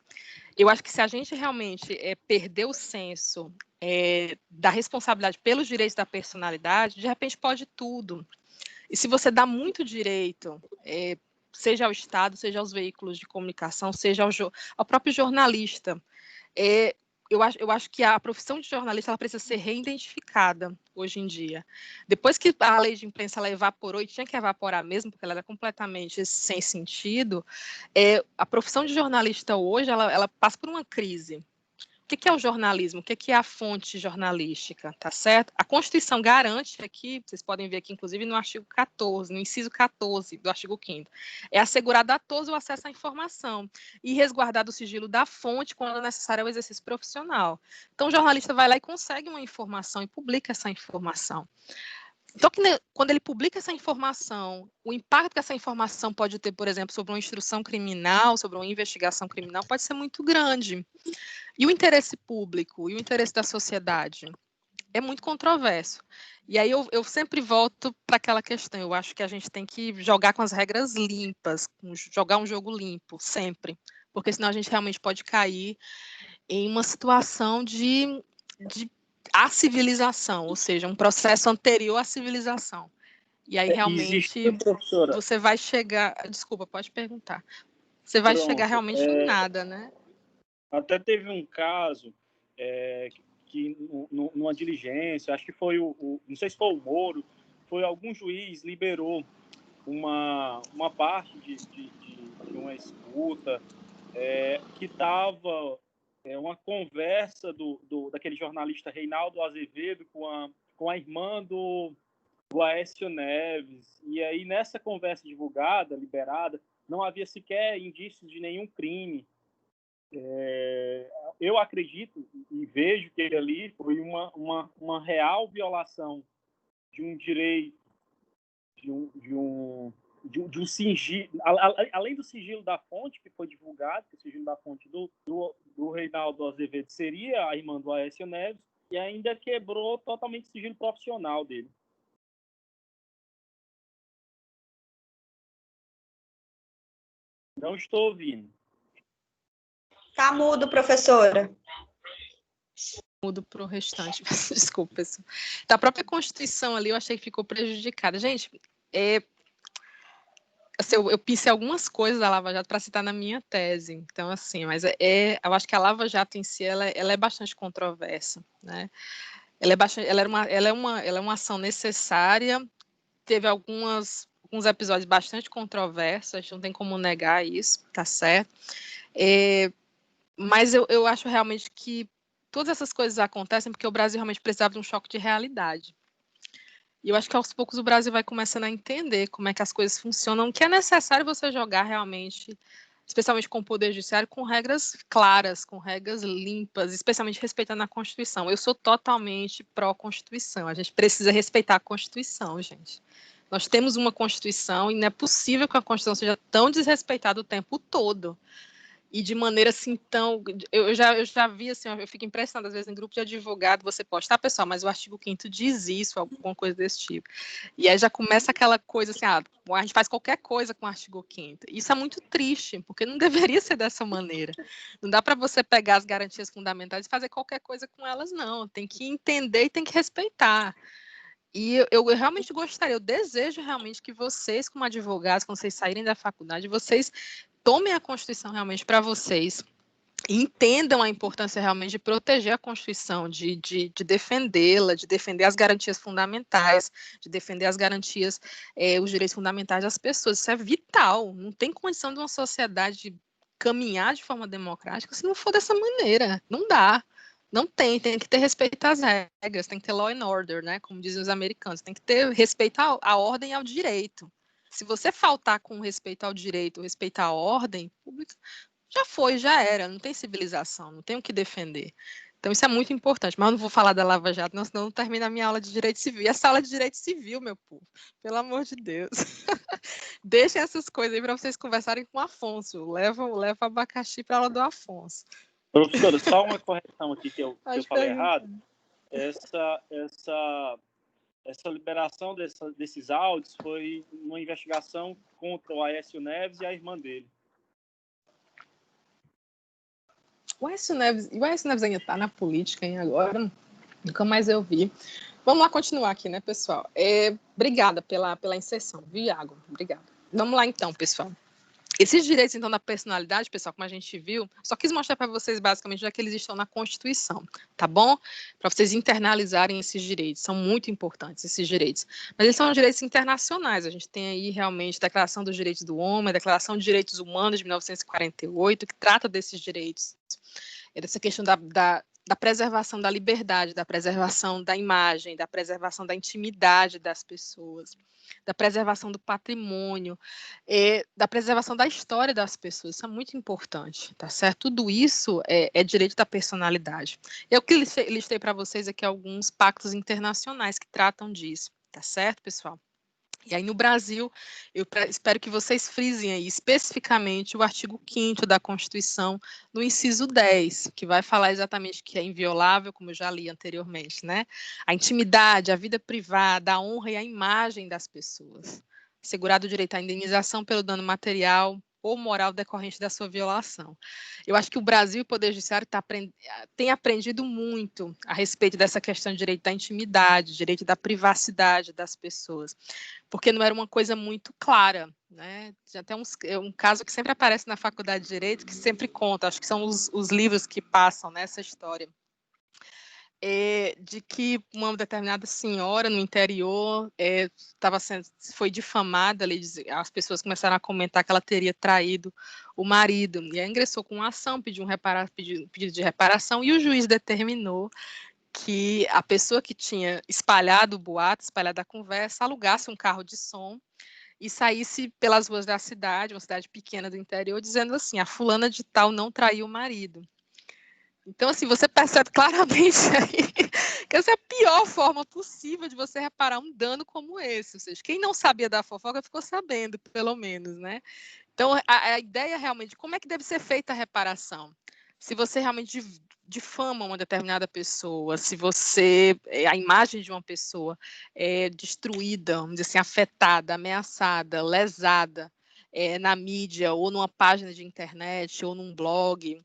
Eu acho que se a gente realmente perder o senso da responsabilidade pelos direitos da personalidade, de repente pode tudo. E se você dá muito direito, seja ao Estado, seja aos veículos de comunicação, seja ao próprio jornalista, eu acho que a profissão de jornalista ela precisa ser reidentificada hoje em dia. Depois que a lei de imprensa ela evaporou, e tinha que evaporar mesmo, porque ela era completamente sem sentido, a profissão de jornalista hoje ela passa por uma crise. O que é o jornalismo? O que é a fonte jornalística? Tá certo? A Constituição garante aqui, vocês podem ver aqui, inclusive, no artigo 14, no inciso 14 do artigo 5º, é assegurado a todos o acesso à informação e resguardado o sigilo da fonte quando necessário ao exercício profissional. Então, o jornalista vai lá e consegue uma informação e publica essa informação. Então, quando ele publica essa informação, o impacto que essa informação pode ter, por exemplo, sobre uma instrução criminal, sobre uma investigação criminal, pode ser muito grande. E o interesse público e o interesse da sociedade é muito controverso. E aí eu sempre volto para aquela questão. Eu acho que a gente tem que jogar com as regras limpas, jogar um jogo limpo, sempre. Porque senão a gente realmente pode cair em uma situação de acivilização, ou seja, um processo anterior à civilização. E aí realmente você vai chegar... Desculpa, pode perguntar. Você vai chegar realmente em nada, né? Até teve um caso que numa diligência, acho que foi não sei se foi o Moro, foi algum juiz liberou uma parte de uma escuta que estava uma conversa daquele jornalista Reinaldo Azevedo com a irmã do Aécio Neves. E aí, nessa conversa divulgada, liberada, não havia sequer indícios de nenhum crime. Eu acredito e vejo que ali foi uma real violação de um direito, de um sigilo, além do sigilo da fonte que foi divulgado, que o sigilo da fonte do Reinaldo Azevedo seria a irmã do Aécio Neves, e ainda quebrou totalmente o sigilo profissional dele. Não estou ouvindo. Tá mudo, professora. Mudo para o restante. Desculpa, pessoal. Da própria Constituição ali, eu achei que ficou prejudicada. Gente, assim, eu pensei algumas coisas da Lava Jato para citar na minha tese. Então, assim, mas eu acho que a Lava Jato em si, ela é bastante controversa, né? Ela é uma ação necessária. Teve alguns episódios bastante controversos, a gente não tem como negar isso, tá certo? Mas eu acho realmente que todas essas coisas acontecem porque o Brasil realmente precisava de um choque de realidade. E eu acho que aos poucos o Brasil vai começando a entender como é que as coisas funcionam, que é necessário você jogar realmente, especialmente com o Poder Judiciário, com regras claras, com regras limpas, especialmente respeitando a Constituição. Eu sou totalmente pró-Constituição. A gente precisa respeitar a Constituição, gente. Nós temos uma Constituição e não é possível que a Constituição seja tão desrespeitada o tempo todo. E de maneira assim tão... Eu já vi, assim, eu fico impressionada, às vezes, em grupo de advogado, você postar, pessoal, mas o artigo 5º diz isso, alguma coisa desse tipo. E aí já começa aquela coisa assim, a gente faz qualquer coisa com o artigo 5º. Isso é muito triste, porque não deveria ser dessa maneira. Não dá para você pegar as garantias fundamentais e fazer qualquer coisa com elas, não. Tem que entender e tem que respeitar. E eu realmente gostaria, eu desejo realmente que vocês, como advogados, quando vocês saírem da faculdade, vocês tomem a Constituição realmente para vocês, entendam a importância realmente de proteger a Constituição, de defendê-la, de defender as garantias fundamentais, de defender as garantias, os direitos fundamentais das pessoas. Isso é vital. Não tem condição de uma sociedade caminhar de forma democrática se não for dessa maneira. Não dá. Não tem que ter respeito às regras, tem que ter law and order, né? Como dizem os americanos, tem que ter respeito à ordem e ao direito. Se você faltar com respeito ao direito, respeito à ordem pública, já era, não tem civilização, não tem o que defender. Então isso é muito importante, mas eu não vou falar da Lava Jato, não, senão não termina a minha aula de Direito Civil. E essa aula de Direito Civil, meu povo, pelo amor de Deus. Deixem essas coisas aí para vocês conversarem com o Afonso. Leva abacaxi para a aula do Afonso. Professora, só uma correção aqui que eu falei errado. essa liberação desses áudios foi uma investigação contra o Aécio Neves e a irmã dele. O Aécio Neves ainda está na política hein, agora? Nunca mais eu vi. Vamos lá continuar aqui, né, pessoal? Obrigada pela inserção, viu, Iago? Obrigada. Vamos lá, então, pessoal. Esses direitos, então, da personalidade, pessoal, como a gente viu, só quis mostrar para vocês, basicamente, já que eles estão na Constituição, tá bom? Para vocês internalizarem esses direitos. São muito importantes, esses direitos. Mas eles são direitos internacionais. A gente tem aí, realmente, a Declaração dos Direitos do Homem, a Declaração dos Direitos Humanos de 1948, que trata desses direitos. Dessa questão da preservação da liberdade, da preservação da imagem, da preservação da intimidade das pessoas, da preservação do patrimônio, da preservação da história das pessoas. Isso é muito importante, tá certo? Tudo isso é direito da personalidade. Eu que listei para vocês aqui alguns pactos internacionais que tratam disso, tá certo, pessoal? E aí, no Brasil, eu espero que vocês frisem aí especificamente o artigo 5º da Constituição, no inciso 10, que vai falar exatamente que é inviolável, como eu já li anteriormente, né? A intimidade, a vida privada, a honra e a imagem das pessoas. Assegurado o direito à indenização pelo dano material ou moral decorrente da sua violação. Eu acho que o Brasil e o Poder Judiciário tem aprendido muito a respeito dessa questão de direito da intimidade, direito da privacidade das pessoas, porque não era uma coisa muito clara, né? Já tem um caso que sempre aparece na Faculdade de Direito, que sempre conta, acho que são os livros que passam nessa história, de que uma determinada senhora no interior foi difamada, as pessoas começaram a comentar que ela teria traído o marido, e aí ingressou com uma ação, pedido de reparação, e o juiz determinou que a pessoa que tinha espalhado o boato, espalhado a conversa, alugasse um carro de som e saísse pelas ruas da cidade, uma cidade pequena do interior, dizendo assim, a fulana de tal não traiu o marido. Então, assim, você percebe claramente aí que essa é a pior forma possível de você reparar um dano como esse. Ou seja, quem não sabia da fofoca ficou sabendo, pelo menos, né? Então, a ideia realmente de como é que deve ser feita a reparação. Se você realmente difama uma determinada pessoa, se a imagem de uma pessoa é destruída, vamos dizer assim, afetada, ameaçada, lesada na mídia, ou numa página de internet, ou num blog,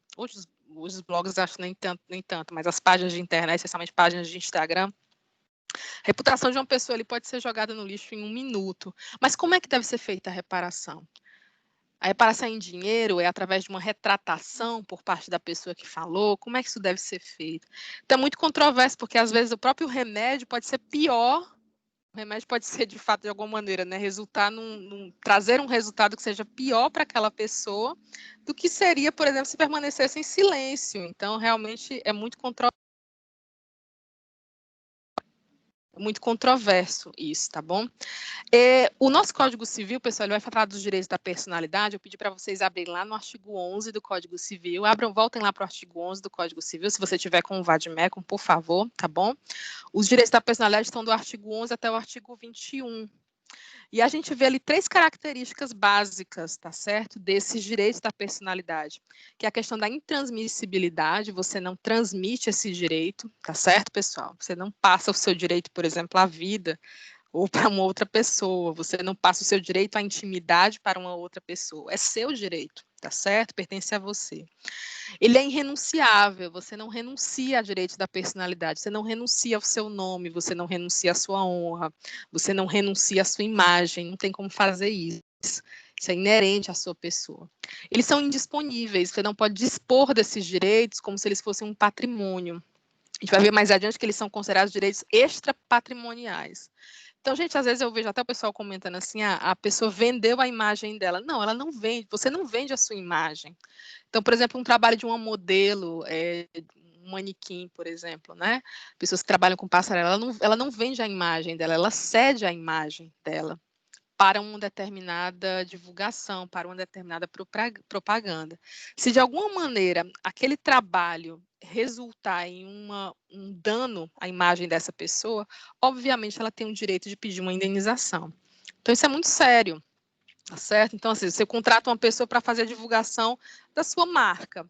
os blogs acho nem tanto, mas as páginas de internet, especialmente páginas de Instagram, a reputação de uma pessoa pode ser jogada no lixo em 1 minuto. Mas como é que deve ser feita a reparação? A reparação em dinheiro é através de uma retratação por parte da pessoa que falou? Como é que isso deve ser feito? Então é muito controverso, porque às vezes o próprio remédio pode ser pior. O remédio pode ser, de fato, de alguma maneira, né, resultar trazer um resultado que seja pior para aquela pessoa do que seria, por exemplo, se permanecesse em silêncio. Então, realmente, é muito controverso isso, tá bom? O nosso Código Civil, pessoal, ele vai falar dos direitos da personalidade. Eu pedi para vocês abrirem lá no artigo 11 do Código Civil. Voltem lá para o artigo 11 do Código Civil, se você tiver com o Vademecum, por favor, tá bom? Os direitos da personalidade estão do artigo 11 até o artigo 21. E a gente vê ali 3 características básicas, tá certo? Desses direitos da personalidade, que é a questão da intransmissibilidade, você não transmite esse direito, tá certo, pessoal? Você não passa o seu direito, por exemplo, à vida, ou para uma outra pessoa, você não passa o seu direito à intimidade para uma outra pessoa, é seu direito, tá certo? Pertence a você. Ele é irrenunciável, você não renuncia a direitos da personalidade, você não renuncia ao seu nome, você não renuncia à sua honra, você não renuncia à sua imagem, não tem como fazer isso. Isso é inerente à sua pessoa. Eles são indisponíveis, você não pode dispor desses direitos como se eles fossem um patrimônio. A gente vai ver mais adiante que eles são considerados direitos extrapatrimoniais. Então, gente, às vezes eu vejo até o pessoal comentando assim, a pessoa vendeu a imagem dela. Não, ela não vende, você não vende a sua imagem. Então, por exemplo, um trabalho de uma modelo, um manequim, por exemplo, né? Pessoas que trabalham com passarela, ela não vende a imagem dela, ela cede a imagem dela para uma determinada divulgação, para uma determinada propaganda. Se de alguma maneira aquele trabalho resultar em um dano à imagem dessa pessoa, obviamente ela tem o direito de pedir uma indenização. Então isso é muito sério, tá certo? Então assim, você contrata uma pessoa para fazer a divulgação da sua marca.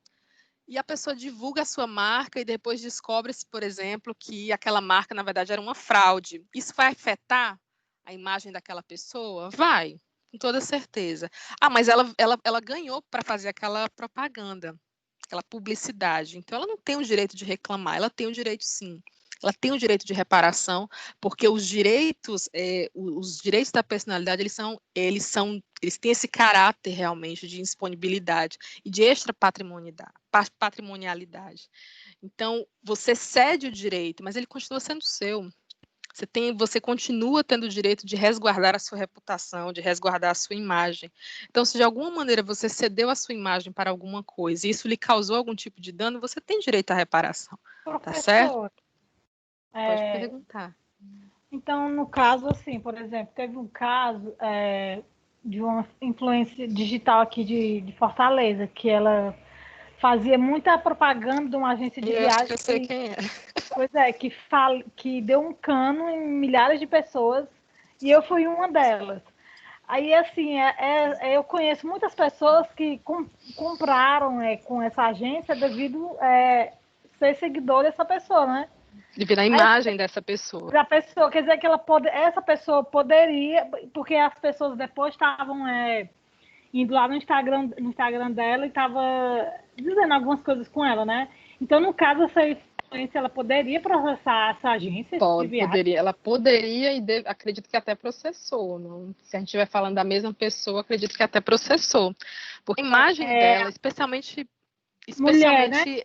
e a pessoa divulga a sua marca e depois descobre-se, por exemplo, que aquela marca, na verdade, era uma fraude. Isso vai afetar a imagem daquela pessoa? Vai, com toda certeza. Mas ela ganhou para fazer aquela propaganda, aquela publicidade. Então, ela não tem o direito de reclamar, ela tem o direito, sim. Ela tem o direito de reparação, porque os direitos da personalidade, eles têm esse caráter realmente de indisponibilidade e de patrimonialidade. Então, você cede o direito, mas ele continua sendo seu. Você continua tendo o direito de resguardar a sua reputação, de resguardar a sua imagem. Então, se de alguma maneira você cedeu a sua imagem para alguma coisa e isso lhe causou algum tipo de dano, você tem direito à reparação. Tá certo? Pode perguntar. Então, no caso, assim, por exemplo, teve um caso de uma influência digital aqui de Fortaleza, que ela fazia muita propaganda de uma agência de viagem. Acho que eu sei quem é. Pois é, que deu um cano em milhares de pessoas, e eu fui uma delas. Aí, assim, eu conheço muitas pessoas que compraram com essa agência devido ser seguidor dessa pessoa, né? De ver a imagem dessa pessoa. Da pessoa, quer dizer que essa pessoa poderia, porque as pessoas depois estavam indo lá no Instagram dela e estavam dizendo algumas coisas com ela, né? Então, no caso, essa influência, ela poderia processar essa agência de viagem? Ela poderia e acredito que até processou. Não? Se a gente estiver falando da mesma pessoa, acredito que até processou. Porque a imagem dela, especialmente mulher, né?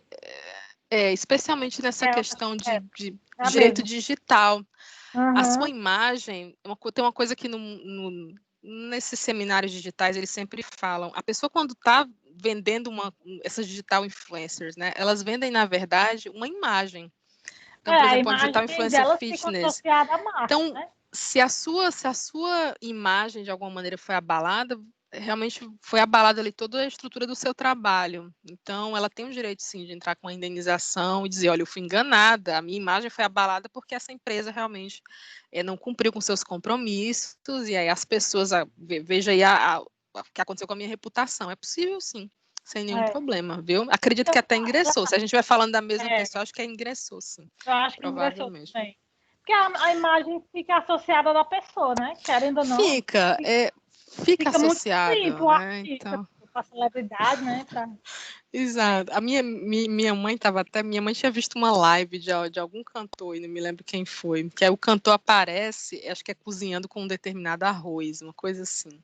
Especialmente nessa questão de direito digital. Uhum. A sua imagem, tem uma coisa que nesses seminários digitais eles sempre falam, a pessoa quando está vendendo essas digital influencers, né, elas vendem, na verdade, uma imagem. Então, por exemplo, uma digital influencer fitness. Marca, então, né? se a sua imagem, de alguma maneira, foi abalada, realmente foi abalada ali toda a estrutura do seu trabalho. Então, ela tem o direito, sim, de entrar com a indenização e dizer, olha, eu fui enganada, a minha imagem foi abalada porque essa empresa realmente não cumpriu com seus compromissos, e aí as pessoas, veja aí o que aconteceu com a minha reputação. É possível, sim, sem nenhum problema, viu? Acredito que até ingressou. Se a gente vai falando da mesma pessoa, acho que ingressou, sim. Eu acho que provavelmente. Ingressou também. Porque a imagem fica associada da pessoa, né? Querendo ou não. Fica associado, né? Então, a celebridade, né? Exato. A minha mãe minha mãe tinha visto uma live de algum cantor, e não me lembro quem foi, que aí o cantor aparece, acho que é cozinhando com um determinado arroz, uma coisa assim.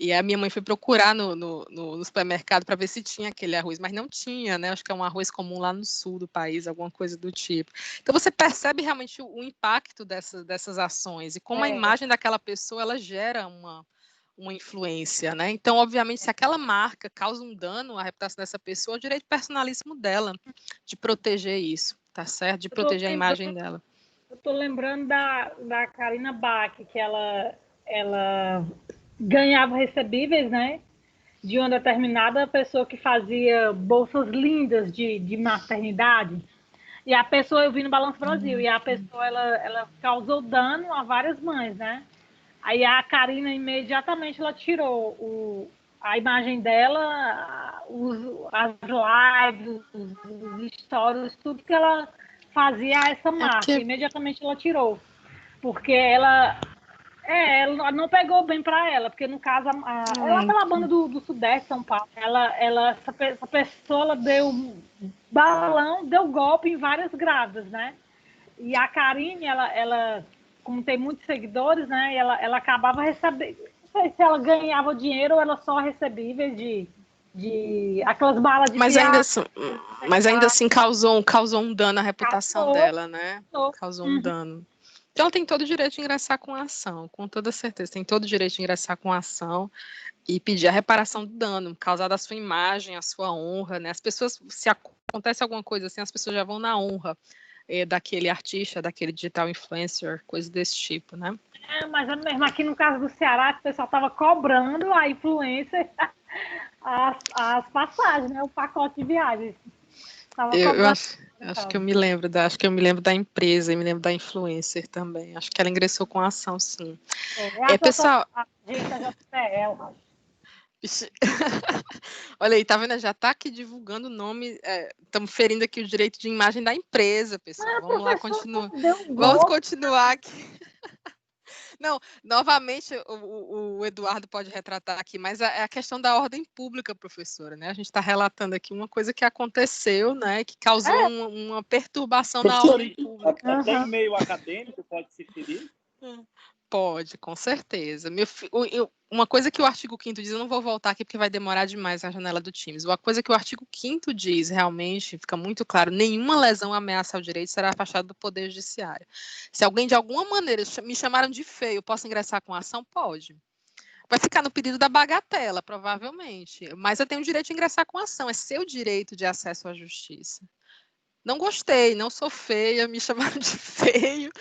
E a minha mãe foi procurar no supermercado para ver se tinha aquele arroz, mas não tinha, né? Acho que é um arroz comum lá no sul do país, alguma coisa do tipo. Então você percebe realmente o impacto dessas ações e como a imagem daquela pessoa ela gera uma influência, né? Então, obviamente, se aquela marca causa um dano à reputação dessa pessoa, é o direito personalíssimo dela de proteger isso, tá certo? De proteger a imagem dela. Eu tô lembrando da Karina Bach, que ela ganhava recebíveis, né? De uma determinada pessoa que fazia bolsas lindas de maternidade. E a pessoa, eu vi no Balanço Brasil, e a pessoa, ela causou dano a várias mães, né? Aí a Karina, imediatamente, ela tirou a imagem dela, as lives, os stories, tudo que ela fazia a essa marca. Imediatamente ela tirou. Porque ela não pegou bem para ela, porque no caso, ela pela banda do Sudeste, São Paulo, essa pessoa ela deu balão, deu golpe em várias grávidas, né? E a Karine, ela como tem muitos seguidores, né? Ela acabava recebendo, não sei se ela ganhava dinheiro ou ela só recebia de aquelas balas de mas ainda assim causou um dano à reputação dela, né? Causou um dano. Então ela tem todo o direito de ingressar com a ação, com toda certeza, tem todo o direito de ingressar com a ação e pedir a reparação do dano causado à sua imagem, à sua honra, né? As pessoas, se acontece alguma coisa assim, as pessoas já vão na honra daquele artista, daquele digital influencer, coisa desse tipo, né? Mas mesmo aqui no caso do Ceará, o pessoal estava cobrando a influencer as passagens, né? O pacote de viagens. Eu acho que eu me lembro da empresa e me lembro da influencer também. Acho que ela ingressou com a ação, sim. Pessoal, a gente é JPL, Olha aí, tá vendo? Já tá aqui divulgando o nome. Estamos ferindo aqui o direito de imagem da empresa, pessoal. Vamos lá, continua. Vamos continuar aqui. Não, novamente, o Eduardo pode retratar aqui, mas é a questão da ordem pública, professora, né? A gente está relatando aqui uma coisa que aconteceu, né? Que causou uma perturbação na ordem pública. Até em meio acadêmico pode se ferir? Pode, com certeza. Uma coisa que o artigo 5º diz, eu não vou voltar aqui porque vai demorar demais a janela do Teams. Uma coisa que o artigo 5º diz, realmente, fica muito claro, nenhuma lesão ameaça ao direito será afastada do Poder Judiciário. Se alguém, de alguma maneira, me chamaram de feio, posso ingressar com a ação? Pode. Vai ficar no pedido da bagatela, provavelmente. Mas eu tenho o direito de ingressar com a ação. É seu direito de acesso à justiça. Não gostei, não sou feia, me chamaram de feio.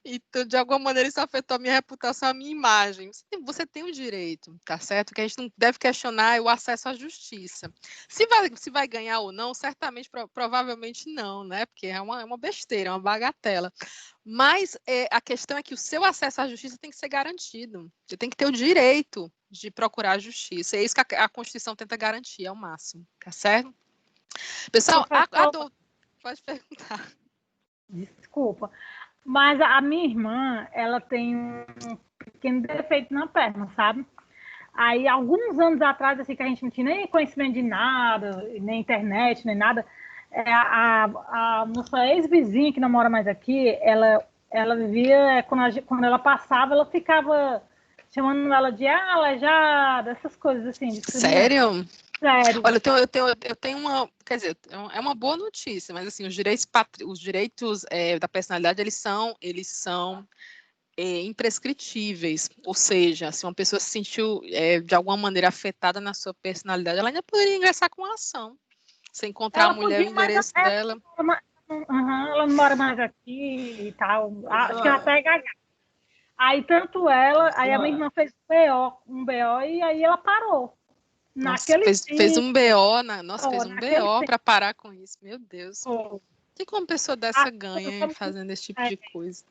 Então, de alguma maneira, isso afetou a minha reputação, a minha imagem. Você tem o direito, tá certo? O que a gente não deve questionar é o acesso à justiça. Se vai ganhar ou não, certamente, provavelmente não, né? Porque é uma besteira, é uma bagatela. Mas a questão é que o seu acesso à justiça tem que ser garantido. Você tem que ter o direito de procurar a justiça. É isso que a Constituição tenta garantir ao máximo, tá certo? Pessoal, pode perguntar. Desculpa. Mas a minha irmã, ela tem um pequeno defeito na perna, sabe? Aí, alguns anos atrás, assim, que a gente não tinha nem conhecimento de nada, nem internet, nem nada, a nossa ex-vizinha, que não mora mais aqui, ela vivia, quando ela passava, ela ficava chamando ela de aleijada, essas coisas assim. Sério? Sério. Olha, eu tenho uma, quer dizer, é uma boa notícia, mas assim, os direitos da personalidade, eles são imprescritíveis, ou seja, se uma pessoa se sentiu de alguma maneira afetada na sua personalidade, ela ainda poderia ingressar com a ação, se encontrar a mulher, o endereço dela. Ela não mora mais aqui e tal, acho que ela até é gaga. Aí tanto ela, aí a minha irmã fez um BO e aí ela parou. Nossa, fez um BO, fez um BO para parar com isso, meu Deus. O que uma pessoa dessa ganha fazendo esse tipo de coisa?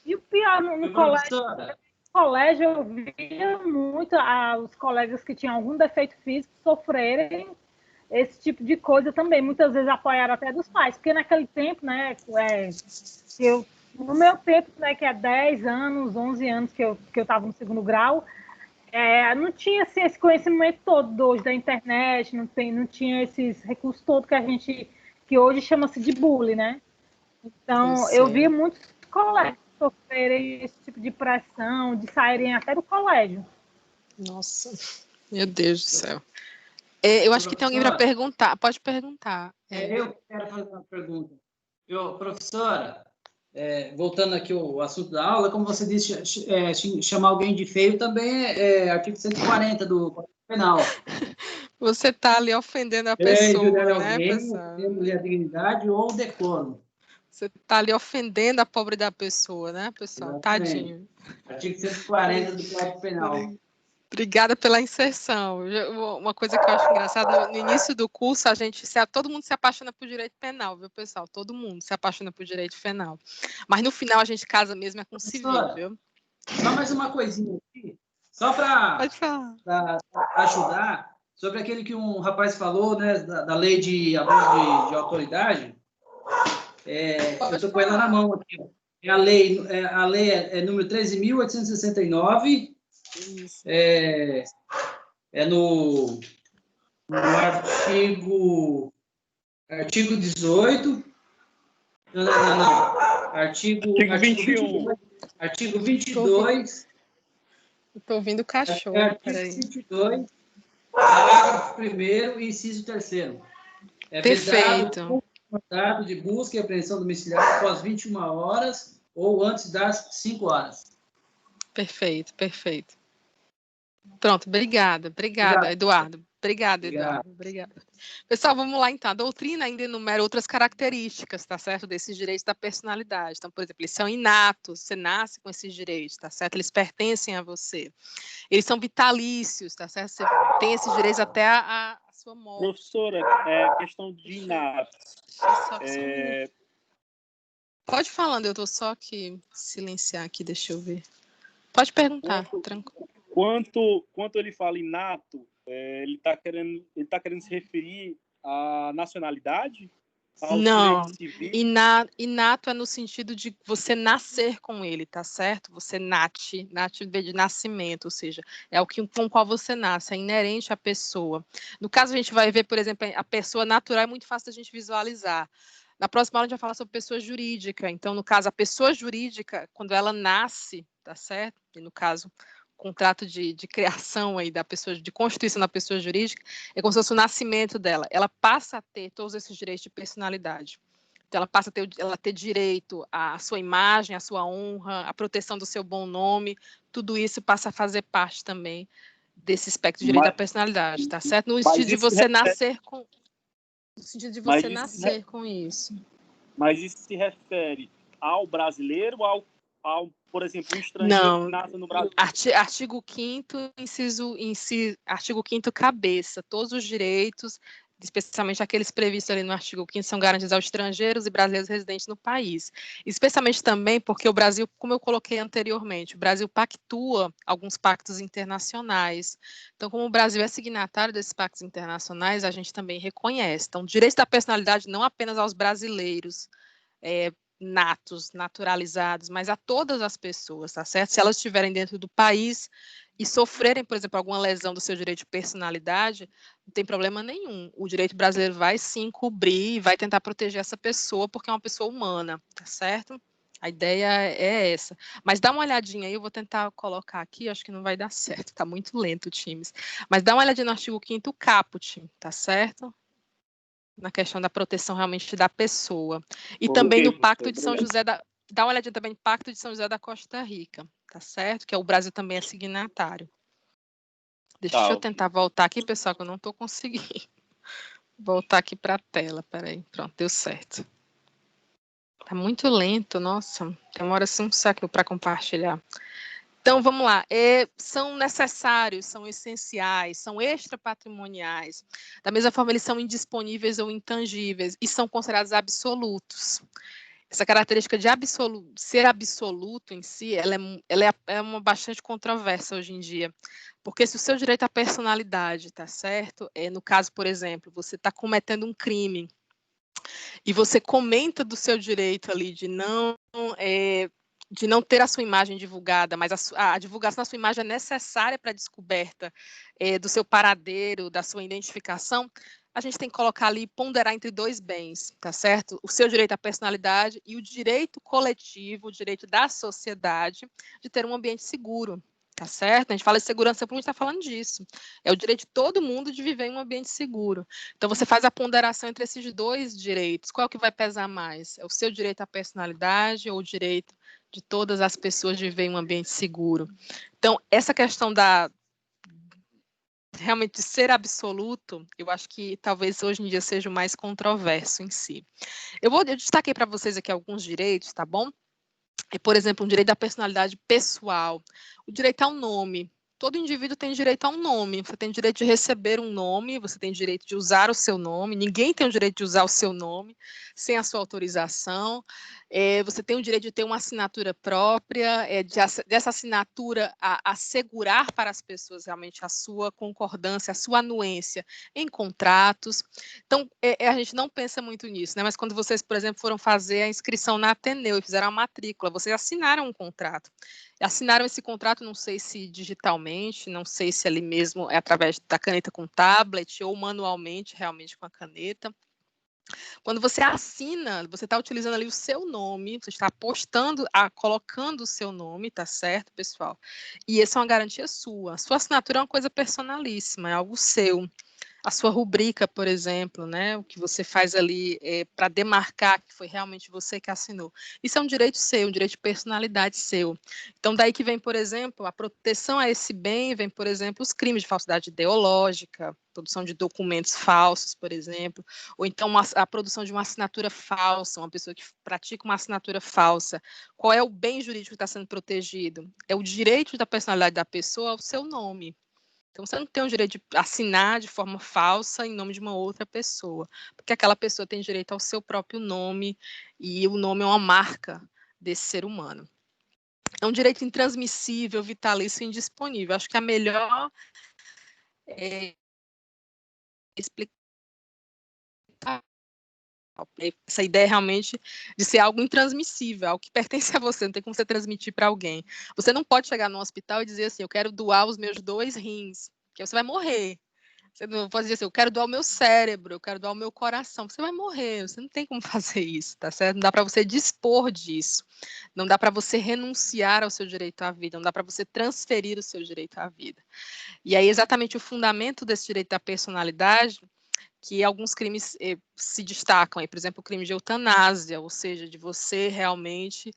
E o pior, no colégio eu via muito os colegas que tinham algum defeito físico sofrerem esse tipo de coisa também. Muitas vezes apoiaram até dos pais, porque naquele tempo, né, no meu tempo, né, que é 10 anos, 11 anos que eu estava no 2º grau, não tinha assim, esse conhecimento todo hoje da internet, não tinha esses recursos todos que hoje chama-se de bullying, né? Então, eu via muitos colegas sofrerem esse tipo de pressão, de saírem até do colégio. Nossa, meu Deus do céu. Eu acho que tem alguém para perguntar. Pode perguntar. Eu quero fazer uma pergunta. Professora, voltando aqui ao assunto da aula, como você disse, chamar alguém de feio também é artigo 140 do Código Penal. Você está ali ofendendo a pessoa, né, pessoal? Tendo a dignidade ou o decoro. Você está ali ofendendo a pobre da pessoa, né, pessoal? Exatamente. Tadinho. Artigo 140 do Código Penal. Obrigada pela inserção. Uma coisa que eu acho engraçada, no início do curso, todo mundo se apaixona por direito penal, viu, pessoal? Todo mundo se apaixona por direito penal. Mas no final a gente casa mesmo com civil, viu? Só mais uma coisinha aqui, só para ajudar, sobre aquele que um rapaz falou, né, da lei de abuso de autoridade. Eu estou com ela na mão aqui. A lei é número 13.869. No artigo 18. Não. Artigo 21. Artigo 22. Estou ouvindo o cachorro. Artigo 22, parágrafo 1º, inciso 3º. Perfeito. Mandado de busca e apreensão domiciliar após 21 horas ou antes das 5 horas. Perfeito. Pronto, obrigada, Eduardo. Obrigada, Eduardo. Obrigada. Pessoal, vamos lá, então. A doutrina ainda enumera outras características, tá certo? Desses direitos da personalidade. Então, por exemplo, eles são inatos, você nasce com esses direitos, tá certo? Eles pertencem a você. Eles são vitalícios, tá certo? Você tem esses direitos até a sua morte. Professora, questão de inatos. Pode falando, eu estou só aqui silenciar aqui, deixa eu ver. Pode perguntar, tranquilo. Quanto ele fala inato, ele está querendo se referir à nacionalidade? Não, inato é no sentido de você nascer com ele, tá certo? Você nasce de nascimento, ou seja, é o que com o qual você nasce, é inerente à pessoa. No caso, a gente vai ver, por exemplo, a pessoa natural é muito fácil da gente visualizar. Na próxima aula a gente vai falar sobre pessoa jurídica. Então, no caso, a pessoa jurídica, quando ela nasce, tá certo? E no caso, contrato de criação aí da pessoa, de constituição da pessoa jurídica, é como se fosse o nascimento dela. Ela passa a ter todos esses direitos de personalidade. Então, ela passa a ter direito à sua imagem, à sua honra, à proteção do seu bom nome. Tudo isso passa a fazer parte também desse espectro de direito da personalidade, tá certo? No sentido de você nascer com... No sentido de você nascer com isso. Mas isso se refere ao brasileiro ou ao, por exemplo, um estrangeiro que nasce no Brasil? Artigo 5º, artigo 5º, cabeça. Todos os direitos, especialmente aqueles previstos ali no artigo 5º, são garantidos aos estrangeiros e brasileiros residentes no país. Especialmente também porque o Brasil, como eu coloquei anteriormente, o Brasil pactua alguns pactos internacionais. Então, como o Brasil é signatário desses pactos internacionais, a gente também reconhece. Então, direitos da personalidade não apenas aos brasileiros, naturalizados, mas a todas as pessoas, tá certo? Se elas estiverem dentro do país e sofrerem, por exemplo, alguma lesão do seu direito de personalidade, não tem problema nenhum. O direito brasileiro vai sim cobrir e vai tentar proteger essa pessoa, porque é uma pessoa humana, tá certo? A ideia é essa. Mas dá uma olhadinha aí, eu vou tentar colocar aqui, acho que não vai dar certo, tá muito lento o Teams. Mas dá uma olhadinha no artigo 5º caput, tá certo? Na questão da proteção realmente da pessoa. E também do Pacto de São José dá uma olhadinha também no Pacto de São José da Costa Rica, tá certo? Que o Brasil também é signatário. Deixa eu tentar voltar aqui, pessoal, que eu não estou conseguindo. Voltar aqui para a tela, peraí. Pronto, deu certo. Tá muito lento, nossa. Demora assim um século para compartilhar. Então, vamos lá. São necessários, são essenciais, são extrapatrimoniais. Da mesma forma, eles são indisponíveis ou intangíveis e são considerados absolutos. Essa característica de ser absoluto em si, ela é uma bastante controversa hoje em dia. Porque se o seu direito à personalidade está certo, no caso, por exemplo, você está cometendo um crime e você comenta do seu direito ali de não ter a sua imagem divulgada, mas a divulgação da sua imagem é necessária para a descoberta do seu paradeiro, da sua identificação, a gente tem que colocar ali, ponderar entre dois bens, tá certo? O seu direito à personalidade e o direito coletivo, o direito da sociedade de ter um ambiente seguro, tá certo? A gente fala de segurança pública, a gente está falando disso. É o direito de todo mundo de viver em um ambiente seguro. Então, você faz a ponderação entre esses dois direitos. Qual é o que vai pesar mais? É o seu direito à personalidade ou o direito de todas as pessoas de viver em um ambiente seguro? Então, essa questão realmente de ser absoluto, eu acho que talvez hoje em dia seja o mais controverso em si. Eu destaquei para vocês aqui alguns direitos, tá bom? Por exemplo, um direito da personalidade pessoal, o direito ao nome. Todo indivíduo tem direito a um nome, você tem direito de receber um nome, você tem direito de usar o seu nome, ninguém tem o direito de usar o seu nome sem a sua autorização, você tem o direito de ter uma assinatura própria, dessa assinatura assegurar para as pessoas realmente a sua concordância, a sua anuência em contratos. Então, a gente não pensa muito nisso, né? Mas quando vocês, por exemplo, foram fazer a inscrição na Ateneu e fizeram a matrícula, vocês assinaram um contrato. Assinaram esse contrato, não sei se digitalmente, não sei se ali mesmo é através da caneta com tablet ou manualmente, realmente com a caneta. Quando você assina, você está utilizando ali o seu nome, você está colocando o seu nome, tá certo, pessoal? E essa é uma garantia sua. A sua assinatura é uma coisa personalíssima, é algo seu. A sua rubrica, por exemplo, né, o que você faz ali para demarcar que foi realmente você que assinou. Isso é um direito seu, um direito de personalidade seu. Então, daí que vem, por exemplo, a proteção a esse bem, vem, por exemplo, os crimes de falsidade ideológica, produção de documentos falsos, por exemplo, ou então a produção de uma assinatura falsa, uma pessoa que pratica uma assinatura falsa. Qual é o bem jurídico que está sendo protegido? É o direito da personalidade da pessoa ao seu nome. Então, você não tem o direito de assinar de forma falsa em nome de uma outra pessoa, porque aquela pessoa tem direito ao seu próprio nome, e o nome é uma marca desse ser humano. É um direito intransmissível, vitalício e indisponível. Acho que a melhor explicar essa ideia realmente de ser algo intransmissível, algo que pertence a você, não tem como você transmitir para alguém. Você não pode chegar num hospital e dizer assim, eu quero doar os meus 2 rins, porque você vai morrer. Você não pode dizer assim, eu quero doar o meu cérebro, eu quero doar o meu coração. Você vai morrer, você não tem como fazer isso, tá certo? Não dá para você dispor disso. Não dá para você renunciar ao seu direito à vida, não dá para você transferir o seu direito à vida. E aí, exatamente o fundamento desse direito à personalidade, que alguns crimes se destacam, aí, por exemplo, o crime de eutanásia, ou seja, de você realmente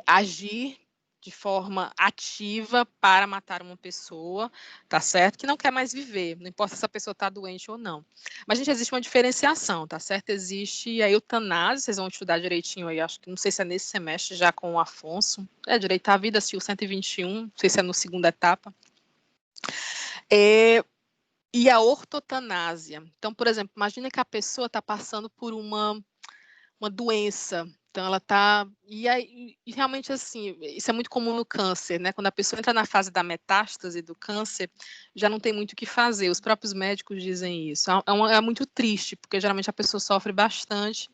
agir de forma ativa para matar uma pessoa, tá certo? Que não quer mais viver, não importa se essa pessoa está doente ou não. Mas, gente, existe uma diferenciação, tá certo? Existe a eutanásia, vocês vão estudar direitinho aí, acho que não sei se é nesse semestre já com o Afonso, direito à vida, o 121, não sei se é na segunda etapa. E a ortotanásia. Então, por exemplo, imagina que a pessoa está passando por uma doença. Então, ela está... E realmente, assim, isso é muito comum no câncer, né? Quando a pessoa entra na fase da metástase do câncer, já não tem muito o que fazer. Os próprios médicos dizem isso. É muito triste, porque geralmente a pessoa sofre bastante.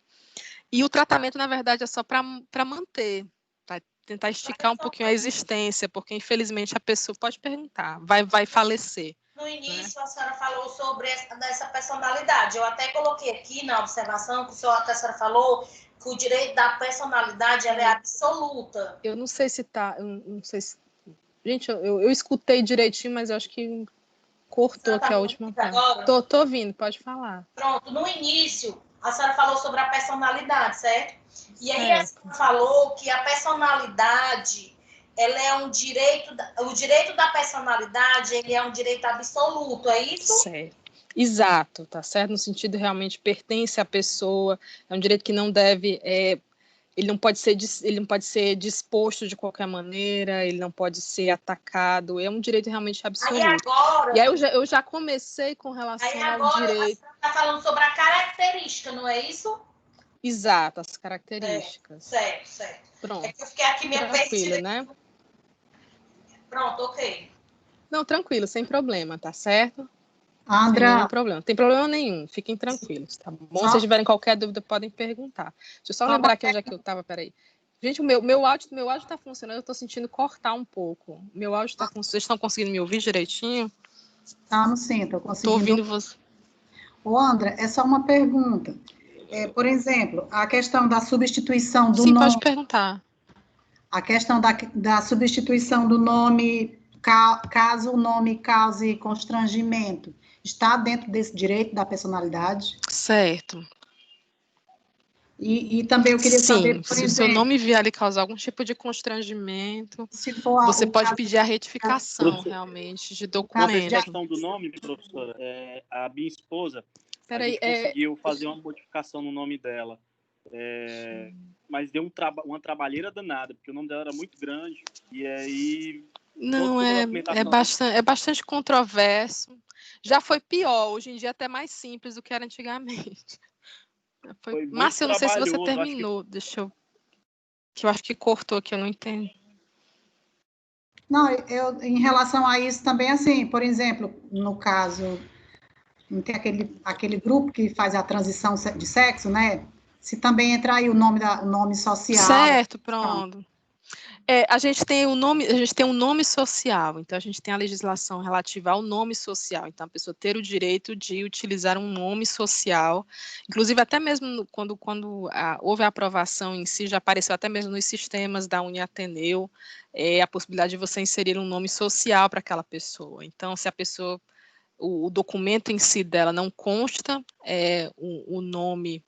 E o tratamento, na verdade, é só para manter, para tentar esticar um pouquinho a existência, porque, infelizmente, a pessoa pode perguntar, vai falecer. No início, a senhora falou sobre essa personalidade. Eu até coloquei aqui na observação que a senhora falou que o direito da personalidade ela é absoluta. Eu não sei se tá... não sei se... Gente, eu escutei direitinho, mas eu acho que cortou aqui a última parte. Tô ouvindo, pode falar. Pronto, no início, a senhora falou sobre a personalidade, certo? E aí a senhora falou que a personalidade... ela é um direito, o direito da personalidade, ele é um direito absoluto, é isso? Certo. Exato, tá certo? No sentido realmente pertence à pessoa, é um direito que não deve, ele não pode ser disposto de qualquer maneira, ele não pode ser atacado, é um direito realmente absoluto. Aí agora, e aí eu já comecei com relação ao direito. Você está falando sobre a característica, não é isso? Exato, as características. Certo. Pronto. É que eu fiquei aqui meio tranquilo, né? Pronto, ok. Não, tranquilo, sem problema, tá certo? Andra. Sem nenhum problema. Não tem problema nenhum, fiquem tranquilos, tá bom? Se vocês tiverem qualquer dúvida, podem perguntar. Deixa eu só lembrar aqui onde é que eu estava, peraí. Gente, o meu áudio está funcionando, eu estou sentindo cortar um pouco. Meu áudio está funcionando, vocês estão conseguindo me ouvir direitinho? Não, sim, estou conseguindo. Estou ouvindo você. Ô, Andra, é só uma pergunta. Por exemplo, a questão da substituição do nome... Sim, pode perguntar. A questão da substituição do nome, caso o nome cause constrangimento, está dentro desse direito da personalidade? Certo. E também eu queria saber, por se exemplo, o seu nome vier ali causar algum tipo de constrangimento, se for você pode pedir a retificação, realmente, de documento. A questão do nome, professora, a minha esposa, a gente conseguiu fazer uma modificação no nome dela. Mas deu uma trabalheira danada, porque o nome dela era muito grande, e aí... Não, é bastante controverso. Já foi pior, hoje em dia é até mais simples do que era antigamente. Márcia, eu não sei se você terminou, que eu acho que cortou aqui, eu não entendo. Não, em relação a isso também, assim, por exemplo, no caso, não tem aquele grupo que faz a transição de sexo, né? Se também entrar aí o nome social. Certo, pronto. A gente tem um nome social, então a gente tem a legislação relativa ao nome social, então a pessoa ter o direito de utilizar um nome social, inclusive até mesmo quando houve a aprovação em si, já apareceu até mesmo nos sistemas da Uniateneu, a possibilidade de você inserir um nome social para aquela pessoa. Então, se a pessoa, o documento em si dela não consta o nome,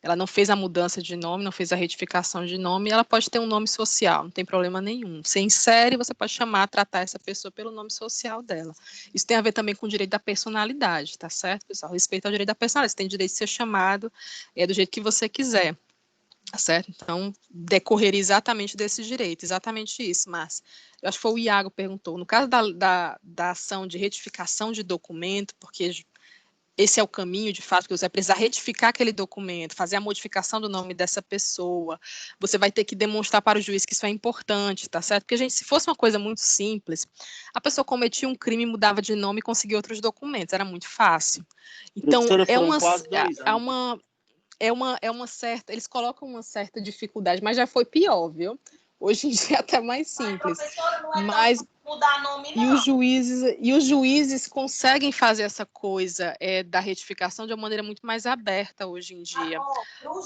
ela não fez a mudança de nome, não fez a retificação de nome, ela pode ter um nome social, não tem problema nenhum. Você insere, você pode tratar essa pessoa pelo nome social dela. Isso tem a ver também com o direito da personalidade, tá certo, pessoal? Respeito ao direito da personalidade, você tem direito de ser chamado do jeito que você quiser, tá certo? Então, decorrer exatamente desse direito, exatamente isso, Márcia. Eu acho que foi o Iago que perguntou. No caso da ação de retificação de documento, porque esse é o caminho, de fato, que você vai precisar retificar aquele documento, fazer a modificação do nome dessa pessoa, você vai ter que demonstrar para o juiz que isso é importante, tá certo? Porque, gente, se fosse uma coisa muito simples, a pessoa cometia um crime, mudava de nome e conseguia outros documentos, era muito fácil. Então, é uma certa, eles colocam uma certa dificuldade, mas já foi pior, viu? Hoje em dia é até mais simples. Mas mudar nome, não. E os juízes conseguem fazer essa coisa da retificação de uma maneira muito mais aberta hoje em dia.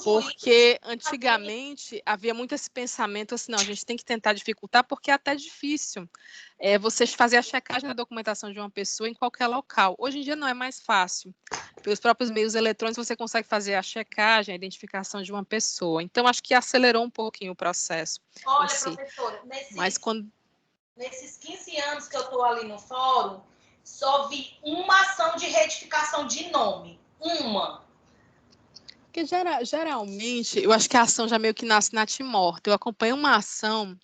Porque antigamente havia muito esse pensamento assim, não, a gente tem que tentar dificultar porque é até difícil você fazer a checagem da documentação de uma pessoa em qualquer local. Hoje em dia não é mais fácil. Pelos próprios meios eletrônicos você consegue fazer a checagem, a identificação de uma pessoa. Então, acho que acelerou um pouquinho o processo. Olha, professora, nesses 15 anos que eu estou ali no fórum, só vi uma ação de retificação de nome. Uma. Porque geralmente, eu acho que a ação já meio que nasce natimorta. Eu acompanhei uma ação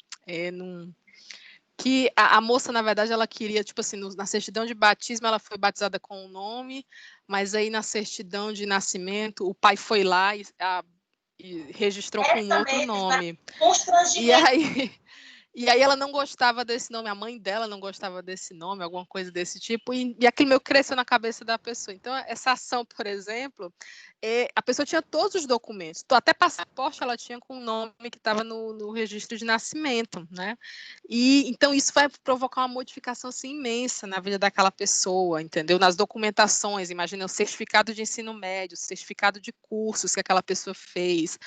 que a moça, na verdade, ela queria, tipo assim, na certidão de batismo, ela foi batizada com um nome, mas aí na certidão de nascimento, o pai foi lá e registrou com outro nome. E aí ela não gostava desse nome, a mãe dela não gostava desse nome, alguma coisa desse tipo, e aquilo meio cresceu na cabeça da pessoa. Então, essa ação, por exemplo, a pessoa tinha todos os documentos, até passaporte ela tinha com o nome que estava no registro de nascimento, né? E então isso vai provocar uma modificação assim, imensa na vida daquela pessoa, entendeu? Nas documentações, imagina o certificado de ensino médio, o certificado de cursos que aquela pessoa fez,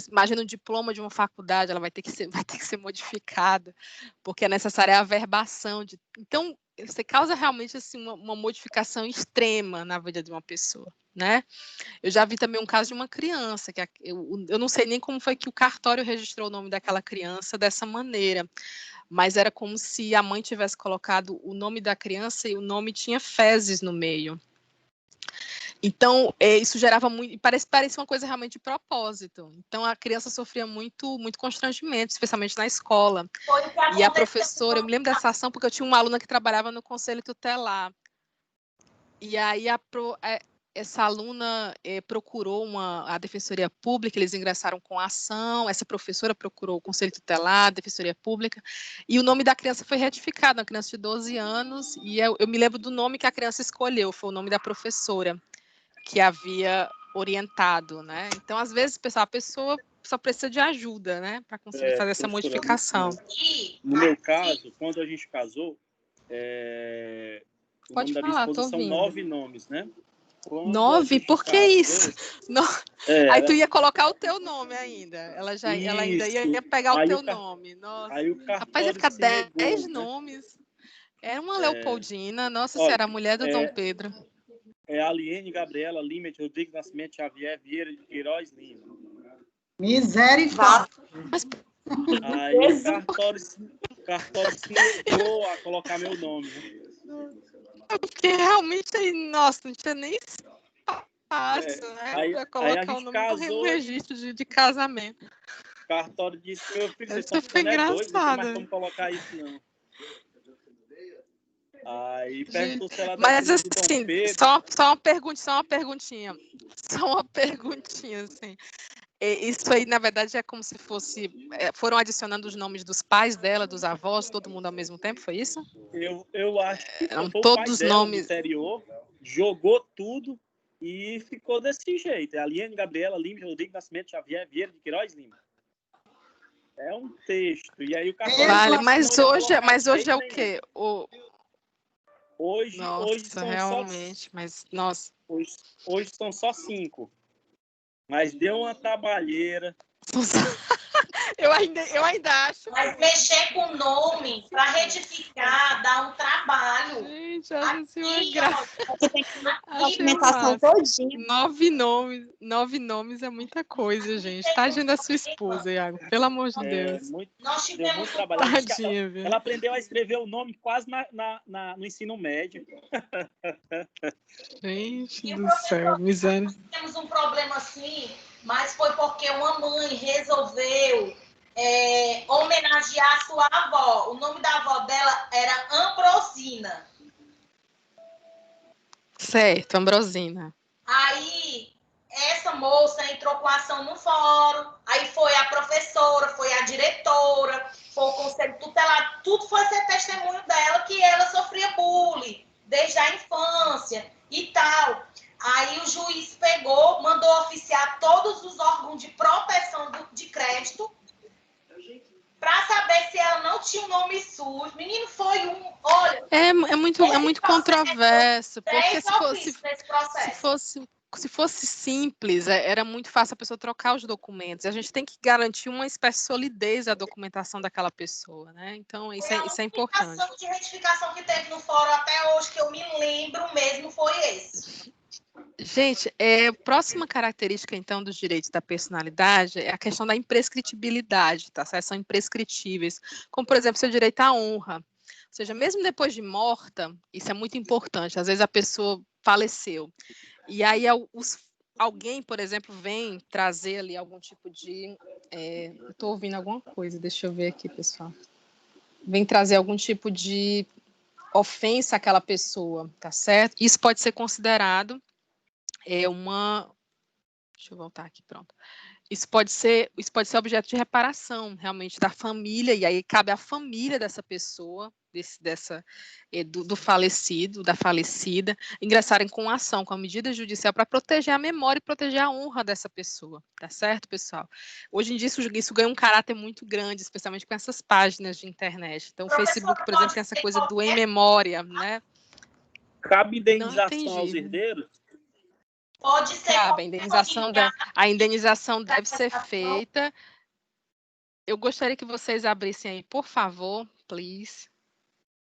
imagina o diploma de uma faculdade, ela vai ter que ser modificada, porque é necessária a averbação. Então, você causa realmente assim, uma modificação extrema na vida de uma pessoa, né? Eu já vi também um caso de uma criança, que eu não sei nem como foi que o cartório registrou o nome daquela criança dessa maneira, mas era como se a mãe tivesse colocado o nome da criança e o nome tinha fezes no meio. Então, isso gerava muito, parecia uma coisa realmente de propósito. Então, a criança sofria muito constrangimento, especialmente na escola. E a professora, eu me lembro dessa ação porque eu tinha uma aluna que trabalhava no conselho tutelar. E aí, essa aluna procurou a Defensoria Pública, eles ingressaram com a ação, essa professora procurou o Conselho Tutelar, a Defensoria Pública, e o nome da criança foi retificado, uma criança de 12 anos, e eu me lembro do nome que a criança escolheu, foi o nome da professora que havia orientado, né? Então, às vezes, pessoal, a pessoa só precisa de ajuda, né, para conseguir fazer essa modificação. No meu caso, quando a gente casou, o Pode nome da minha falar, esposa tô são ouvindo. 9 nomes, né? Quando 9? Por que casou, isso? Aí tu ia colocar o teu nome ainda. Ela ainda ia pegar o teu nome. Nossa. Aí o rapaz, ia ficar 10 nomes. Era uma Leopoldina. Nossa Senhora, a mulher do Dom Pedro. Aliene Gabriela Lima de Rodrigues Nascimento Xavier Vieira de Queiroz Lima. Misericórdia. Aí o cartório se negou a colocar meu nome. Porque realmente, nossa, não tinha nem espaço, né? Aí colocar o nome no registro de casamento. O cartório disse, meu filho, vocês Essa estão foi ficando doidos, não tem mais engraçada. como colocar isso, não. Aí perguntou se ela Mas descendente de assim, Dom Pedro. só uma perguntinha, assim. Isso aí, na verdade, é como se fosse... foram adicionando os nomes dos pais dela, dos avós, todo mundo ao mesmo tempo, foi isso? Eu acho que Eram foi todos o pai dela nomes... do interior, jogou tudo e ficou desse jeito. É Aliene Gabriela Lima, Rodrigo Nascimento Xavier Vieira de Queiroz Lima. É um texto. E aí o cartório... Vale, mas hoje é o quê? Hoje Nossa, são realmente, só... mas, nossa... Hoje são só 5. Mas deu uma trabalheira. Eu ainda acho. Mas mexer com o nome para retificar dá um trabalho. Gente, acho assim uma graça. Você tem que dar a documentação todinha. 9 nomes é muita coisa, gente. Tadinha da sua esposa, Iago. Pelo amor de Deus. Nós tivemos muito trabalho. Tadinha, viu? Ela aprendeu a escrever o nome quase no ensino médio. Gente do céu, miséria. Nós temos um problema assim, mas foi porque uma mãe resolveu homenagear a sua avó. O nome da avó dela era Ambrosina. Certo, Ambrosina. Aí, essa moça entrou com ação no fórum, aí foi a professora, foi a diretora, foi o conselho tutelar, tudo foi ser testemunho dela, que ela sofria bullying desde a infância e tal. Aí o juiz pegou, mandou oficiar todos os órgãos de proteção de crédito para saber se ela não tinha um nome sujo. Menino, foi olha... É muito controverso, porque se fosse simples, era muito fácil a pessoa trocar os documentos. A gente tem que garantir uma espécie de solidez à documentação daquela pessoa, né? Então, isso é importante. A de retificação que teve no fórum até hoje, que eu me lembro mesmo, foi esse. Gente, próxima característica, então, dos direitos da personalidade é a questão da imprescritibilidade, tá? São imprescritíveis, como, por exemplo, seu direito à honra. Ou seja, mesmo depois de morta, isso é muito importante, às vezes a pessoa faleceu, e aí alguém, por exemplo, vem trazer ali algum tipo de... Estou ouvindo alguma coisa, deixa eu ver aqui, pessoal. Vem trazer algum tipo de ofensa àquela pessoa, tá certo? Isso pode ser considerado deixa eu voltar aqui, pronto. Isso pode ser objeto de reparação, realmente, da família, e aí cabe à família dessa pessoa, do falecido, da falecida, ingressarem com ação, com a medida judicial, para proteger a memória e proteger a honra dessa pessoa, tá certo, pessoal? Hoje em dia, isso ganha um caráter muito grande, especialmente com essas páginas de internet. Então, o Facebook, por exemplo, tem essa coisa do em memória, né? Cabe indenização aos herdeiros? Pode ser. Cabe, a indenização deve ser feita. Eu gostaria que vocês abrissem aí, por favor, please.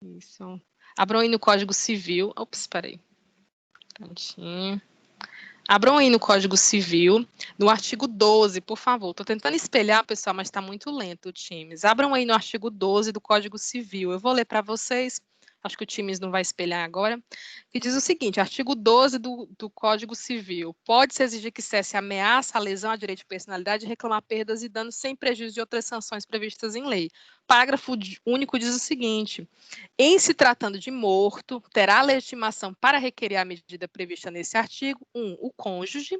Isso. Abram aí no Código Civil. Ops, espera aí. Abram aí no Código Civil, no artigo 12, por favor. Estou tentando espelhar, pessoal, mas está muito lento o Teams. Abram aí no artigo 12 do Código Civil. Eu vou ler para vocês. Acho que o Teams não vai espelhar agora, que diz o seguinte, artigo 12 do Código Civil, pode-se exigir que cesse a ameaça, a lesão a direito de personalidade e reclamar perdas e danos sem prejuízo de outras sanções previstas em lei. Parágrafo único diz o seguinte, em se tratando de morto, terá legitimação para requerer a medida prevista nesse artigo, o cônjuge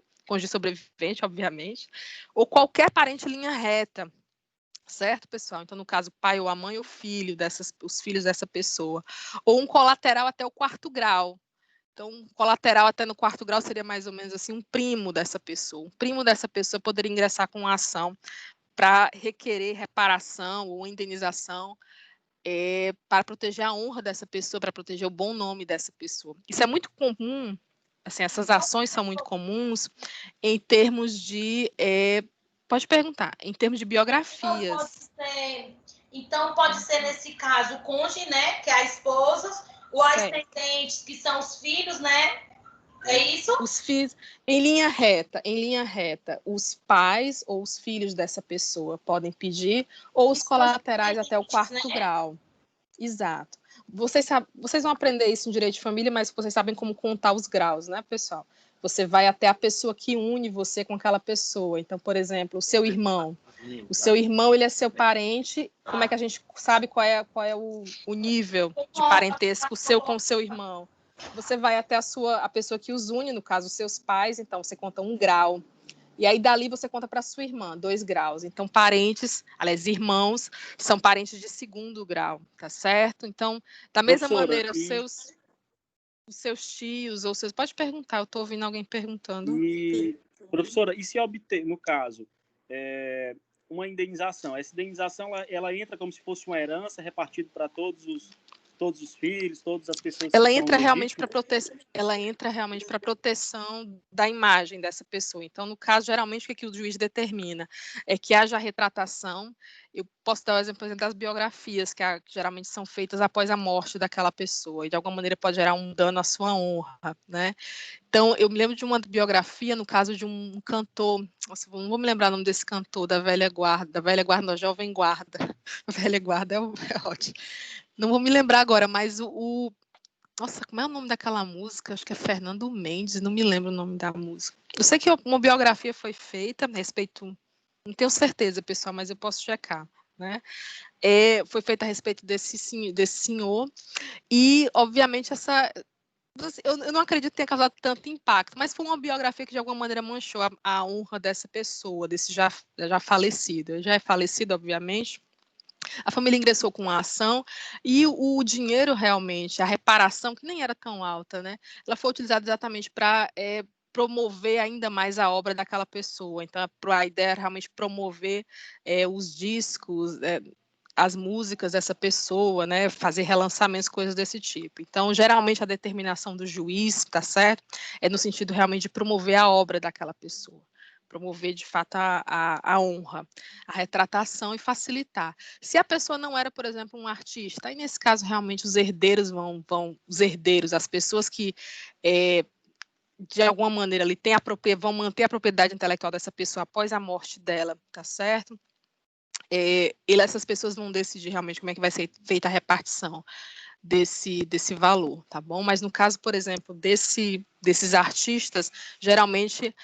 sobrevivente, obviamente, ou qualquer parente em linha reta, certo, pessoal? Então, no caso, o pai ou a mãe ou os filhos dessa pessoa. Ou um colateral até o 4º grau. Então, um colateral até no 4º grau seria mais ou menos assim, um primo dessa pessoa. Um primo dessa pessoa poderia ingressar com uma ação para requerer reparação ou indenização para proteger a honra dessa pessoa, para proteger o bom nome dessa pessoa. Isso é muito comum, assim, essas ações são muito comuns em termos de... Pode perguntar, em termos de biografias. Então, pode ser nesse caso, o cônjuge, né, que é a esposa, ou as ascendentes, que são os filhos, né? É isso? Os filhos, em linha reta, os pais ou os filhos dessa pessoa podem pedir, ou os colaterais até o 4º grau. Exato. Vocês vão aprender isso em direito de família, mas vocês sabem como contar os graus, né, pessoal? Você vai até a pessoa que une você com aquela pessoa. Então, por exemplo, o seu irmão. O seu irmão, ele é seu parente. Como é que a gente sabe qual é o nível de parentesco seu com o seu irmão? Você vai até a pessoa que os une, no caso, os seus pais. Então, você conta 1 grau. E aí, dali, você conta para sua irmã, 2 graus. Então, irmãos, são parentes de 2º grau, tá certo? Então, da mesma maneira, os seus tios ou seus... Pode perguntar, eu estou ouvindo alguém perguntando. Professora, e se obter, no caso, uma indenização? Essa indenização, ela entra como se fosse uma herança repartida para todos os filhos, todas as pessoas ela entra realmente para proteção da imagem dessa pessoa. Então, no caso, geralmente, o que o juiz determina é que haja retratação. Eu posso dar o exemplo das biografias, que geralmente são feitas após a morte daquela pessoa, e de alguma maneira pode gerar um dano à sua honra, né? Então, eu me lembro de uma biografia, no caso de um cantor, nossa, não vou me lembrar o nome desse cantor, da velha guarda, não, jovem guarda. Velha guarda é ótimo. Não vou me lembrar agora, mas nossa, como é o nome daquela música? Acho que é Fernando Mendes, não me lembro o nome da música. Eu sei que uma biografia foi feita a respeito, não tenho certeza, pessoal, mas eu posso checar, né? Foi feita a respeito desse senhor, e, obviamente, Eu não acredito que tenha causado tanto impacto, mas foi uma biografia que de alguma maneira manchou a honra dessa pessoa, desse já falecido. Já é falecido, obviamente. A família ingressou com a ação e o dinheiro realmente, a reparação, que nem era tão alta, né? Ela foi utilizada exatamente para promover ainda mais a obra daquela pessoa. Então, a ideia era realmente promover os discos, as músicas dessa pessoa, né, fazer relançamentos, coisas desse tipo. Então, geralmente, a determinação do juiz, tá certo? É no sentido realmente de promover a obra daquela pessoa, promover, de fato, a honra, a retratação e facilitar. Se a pessoa não era, por exemplo, um artista, aí, nesse caso, realmente, os herdeiros os herdeiros, as pessoas que de alguma maneira ali vão manter a propriedade intelectual dessa pessoa após a morte dela, tá certo? Essas pessoas vão decidir realmente como é que vai ser feita a repartição desse valor, tá bom? Mas no caso, por exemplo, desses artistas, geralmente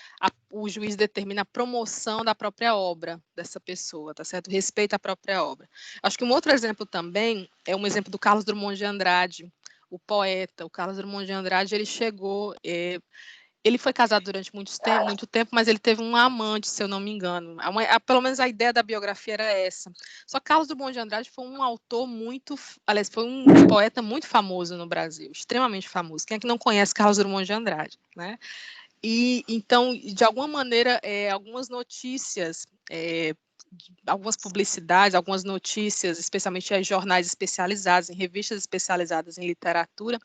o juiz determina a promoção da própria obra dessa pessoa, tá certo? Respeito à própria obra. Acho que um outro exemplo também é um exemplo do Carlos Drummond de Andrade, o poeta. O Carlos Drummond de Andrade, ele chegou... Ele foi casado durante muito tempo, mas ele teve um amante, se eu não me engano. Pelo menos a ideia da biografia era essa. Só que Carlos Drummond de Andrade foi um autor aliás, foi um poeta muito famoso no Brasil, extremamente famoso. Quem é que não conhece Carlos Drummond de Andrade, né? E então, de alguma maneira, algumas notícias, algumas publicidades, algumas notícias, especialmente em jornais especializados, em revistas especializadas em literatura,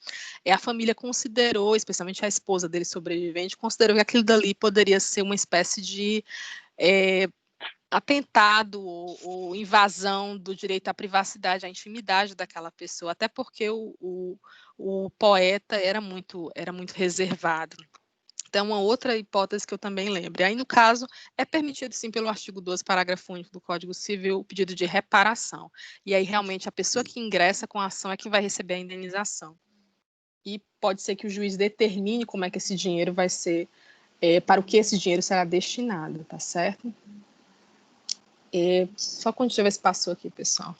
a família considerou, especialmente a esposa dele sobrevivente, considerou que aquilo dali poderia ser uma espécie de atentado ou invasão do direito à privacidade, à intimidade daquela pessoa, até porque o poeta era muito reservado. Então, uma outra hipótese que eu também lembro. Aí, no caso, é permitido, sim, pelo artigo 12, parágrafo único do Código Civil, o pedido de reparação. E aí, realmente, a pessoa que ingressa com a ação é quem vai receber a indenização. E pode ser que o juiz determine como é que esse dinheiro vai ser, para o que esse dinheiro será destinado, tá certo? Só quando deixa eu ver se passou aqui, pessoal.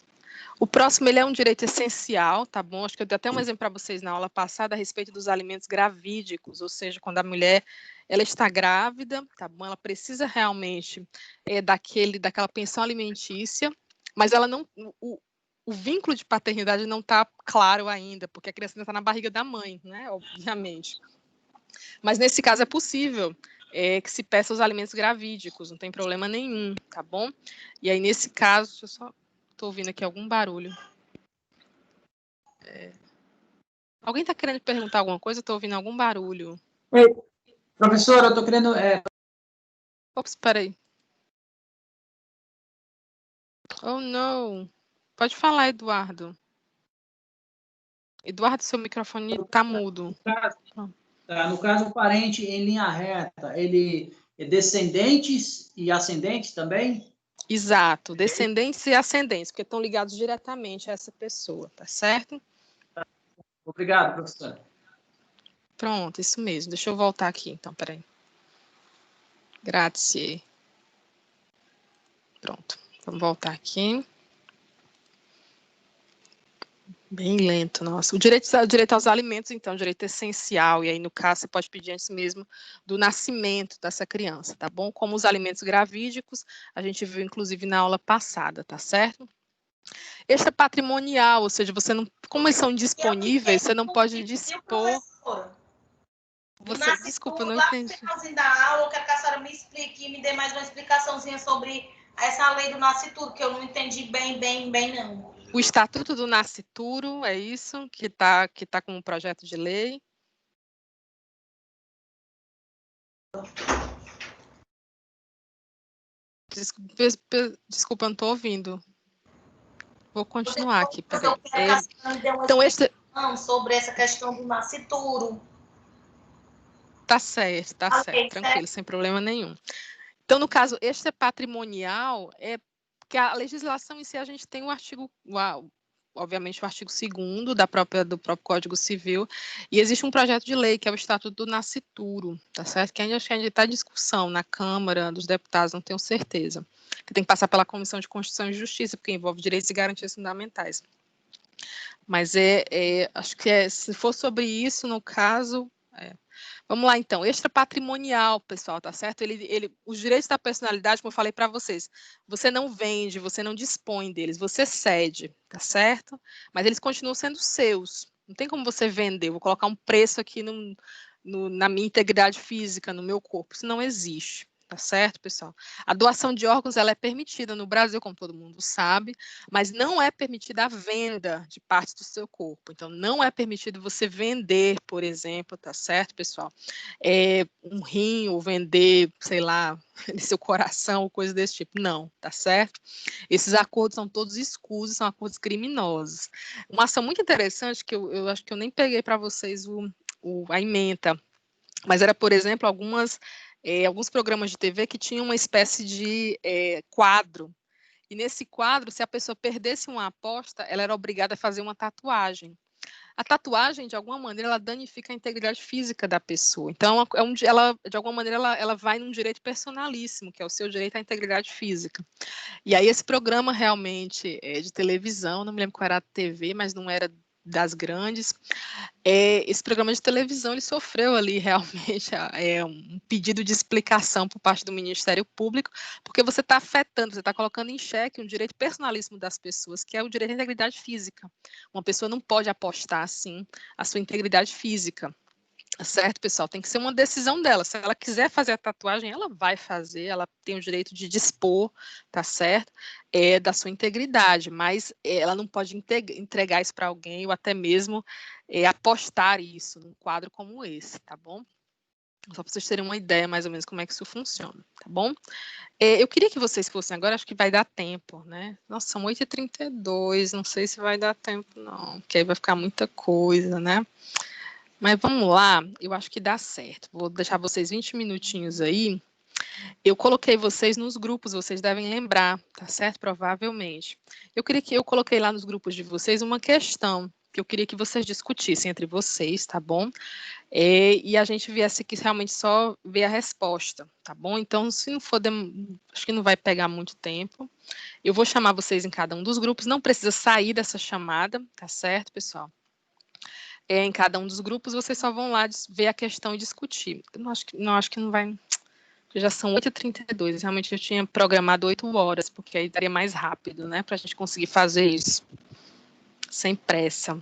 O próximo, ele é um direito essencial, tá bom? Acho que eu dei até um exemplo para vocês na aula passada a respeito dos alimentos gravídicos, ou seja, quando a mulher ela está grávida, tá bom? Ela precisa realmente daquela pensão alimentícia, mas ela não, o vínculo de paternidade não está claro ainda, porque a criança ainda está na barriga da mãe, né? Obviamente. Mas nesse caso é possível que se peça os alimentos gravídicos, não tem problema nenhum, tá bom? E aí, nesse caso, deixa eu só... Estou ouvindo aqui algum barulho. Alguém está querendo perguntar alguma coisa? Estou ouvindo algum barulho. Oi, professora, eu estou querendo... Ops, espera aí. Oh, não. Pode falar, Eduardo. Eduardo, seu microfone está mudo. No caso, o parente em linha reta, ele é descendentes e ascendentes também? Exato, descendentes e ascendentes, porque estão ligados diretamente a essa pessoa, tá certo? Obrigado, professora. Pronto, isso mesmo. Deixa eu voltar aqui, então, peraí. Grazie. Pronto, vamos voltar aqui. Bem lento, nossa. O direito aos alimentos, então, direito essencial, e aí, no caso, você pode pedir antes mesmo do nascimento dessa criança, tá bom? Como os alimentos gravídicos, a gente viu, inclusive, na aula passada, tá certo? Este é patrimonial, ou seja, você não, como eles são disponíveis, você não pode dispor... Desculpa, eu não entendi. No finalzinho da aula, eu quero que a senhora me explique e me dê mais uma explicaçãozinha sobre essa lei do nascituro, que eu não entendi bem, não. O Estatuto do Nascituro, é isso? Que tá com um projeto de lei. Desculpa, eu não estou ouvindo. Vou continuar aqui, peraí. Então, sobre essa questão do nascituro. Tá certo, tranquilo, sem problema nenhum. Então, no caso, este é patrimonial, porque a legislação em si, a gente tem o artigo, obviamente, o artigo 2º do próprio Código Civil, e existe um projeto de lei, que é o Estatuto do Nascituro, tá certo? Que ainda está em discussão na Câmara dos Deputados, não tenho certeza. Que tem que passar pela Comissão de Constituição e Justiça, porque envolve direitos e garantias fundamentais. Mas acho que se for sobre isso, no caso... Vamos lá, então. Extrapatrimonial, pessoal, tá certo? Os direitos da personalidade, como eu falei para vocês, você não vende, você não dispõe deles, você cede, tá certo? Mas eles continuam sendo seus. Não tem como você vender. Vou colocar um preço aqui na minha integridade física, no meu corpo. Isso não existe. Tá certo, pessoal? A doação de órgãos ela é permitida no Brasil, como todo mundo sabe, mas não é permitida a venda de partes do seu corpo. Então, não é permitido você vender, por exemplo, tá certo, pessoal? Um rim ou vender, sei lá, seu coração ou coisa desse tipo. Não, tá certo? Esses acordos são todos escusos, são acordos criminosos. Uma ação muito interessante, que eu acho que eu nem peguei para vocês a ementa, mas era, por exemplo, alguns programas de TV que tinham uma espécie de quadro. E nesse quadro, se a pessoa perdesse uma aposta, ela era obrigada a fazer uma tatuagem. A tatuagem, de alguma maneira, ela danifica a integridade física da pessoa. Então, ela, de alguma maneira, ela vai num direito personalíssimo, que é o seu direito à integridade física. E aí, esse programa realmente é de televisão, não me lembro qual era a TV, mas não era das grandes. Esse programa de televisão ele sofreu ali realmente um pedido de explicação por parte do Ministério Público, porque você está afetando, você está colocando em xeque um direito personalíssimo das pessoas, que é o direito à integridade física. Uma pessoa não pode apostar, assim, a sua integridade física. Certo, pessoal? Tem que ser uma decisão dela. Se ela quiser fazer a tatuagem, ela vai fazer, ela tem o direito de dispor, tá certo? Da sua integridade, mas ela não pode entregar isso para alguém ou até mesmo apostar isso num quadro como esse, tá bom? Só para vocês terem uma ideia mais ou menos como é que isso funciona, tá bom? Eu queria que vocês fossem agora, acho que vai dar tempo, né? Nossa, são 8h32, não sei se vai dar tempo, não, porque aí vai ficar muita coisa, né? Mas vamos lá, eu acho que dá certo. Vou deixar vocês 20 minutinhos aí. Eu coloquei vocês nos grupos, vocês devem lembrar, tá certo? Provavelmente. Eu coloquei lá nos grupos de vocês uma questão que eu queria que vocês discutissem entre vocês, tá bom? E a gente viesse aqui realmente só ver a resposta, tá bom? Então, se não for, acho que não vai pegar muito tempo. Eu vou chamar vocês em cada um dos grupos, não precisa sair dessa chamada, tá certo, pessoal? Em cada um dos grupos, vocês só vão lá ver a questão e discutir. Eu acho que não vai... Já são 8h32, realmente eu tinha programado 8 horas, porque aí daria mais rápido, né, para a gente conseguir fazer isso, sem pressa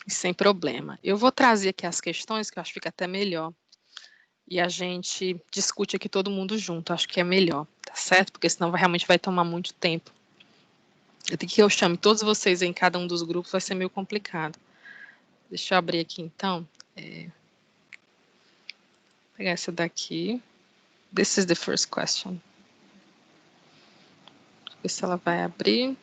e sem problema. Eu vou trazer aqui as questões, que eu acho que fica até melhor, e a gente discute aqui todo mundo junto, acho que é melhor, tá certo? Porque senão realmente vai tomar muito tempo. Eu tenho que eu chame todos vocês em cada um dos grupos, vai ser meio complicado. Deixa eu abrir aqui, então. Pegar essa daqui. This is the first question. Deixa eu ver se ela vai abrir.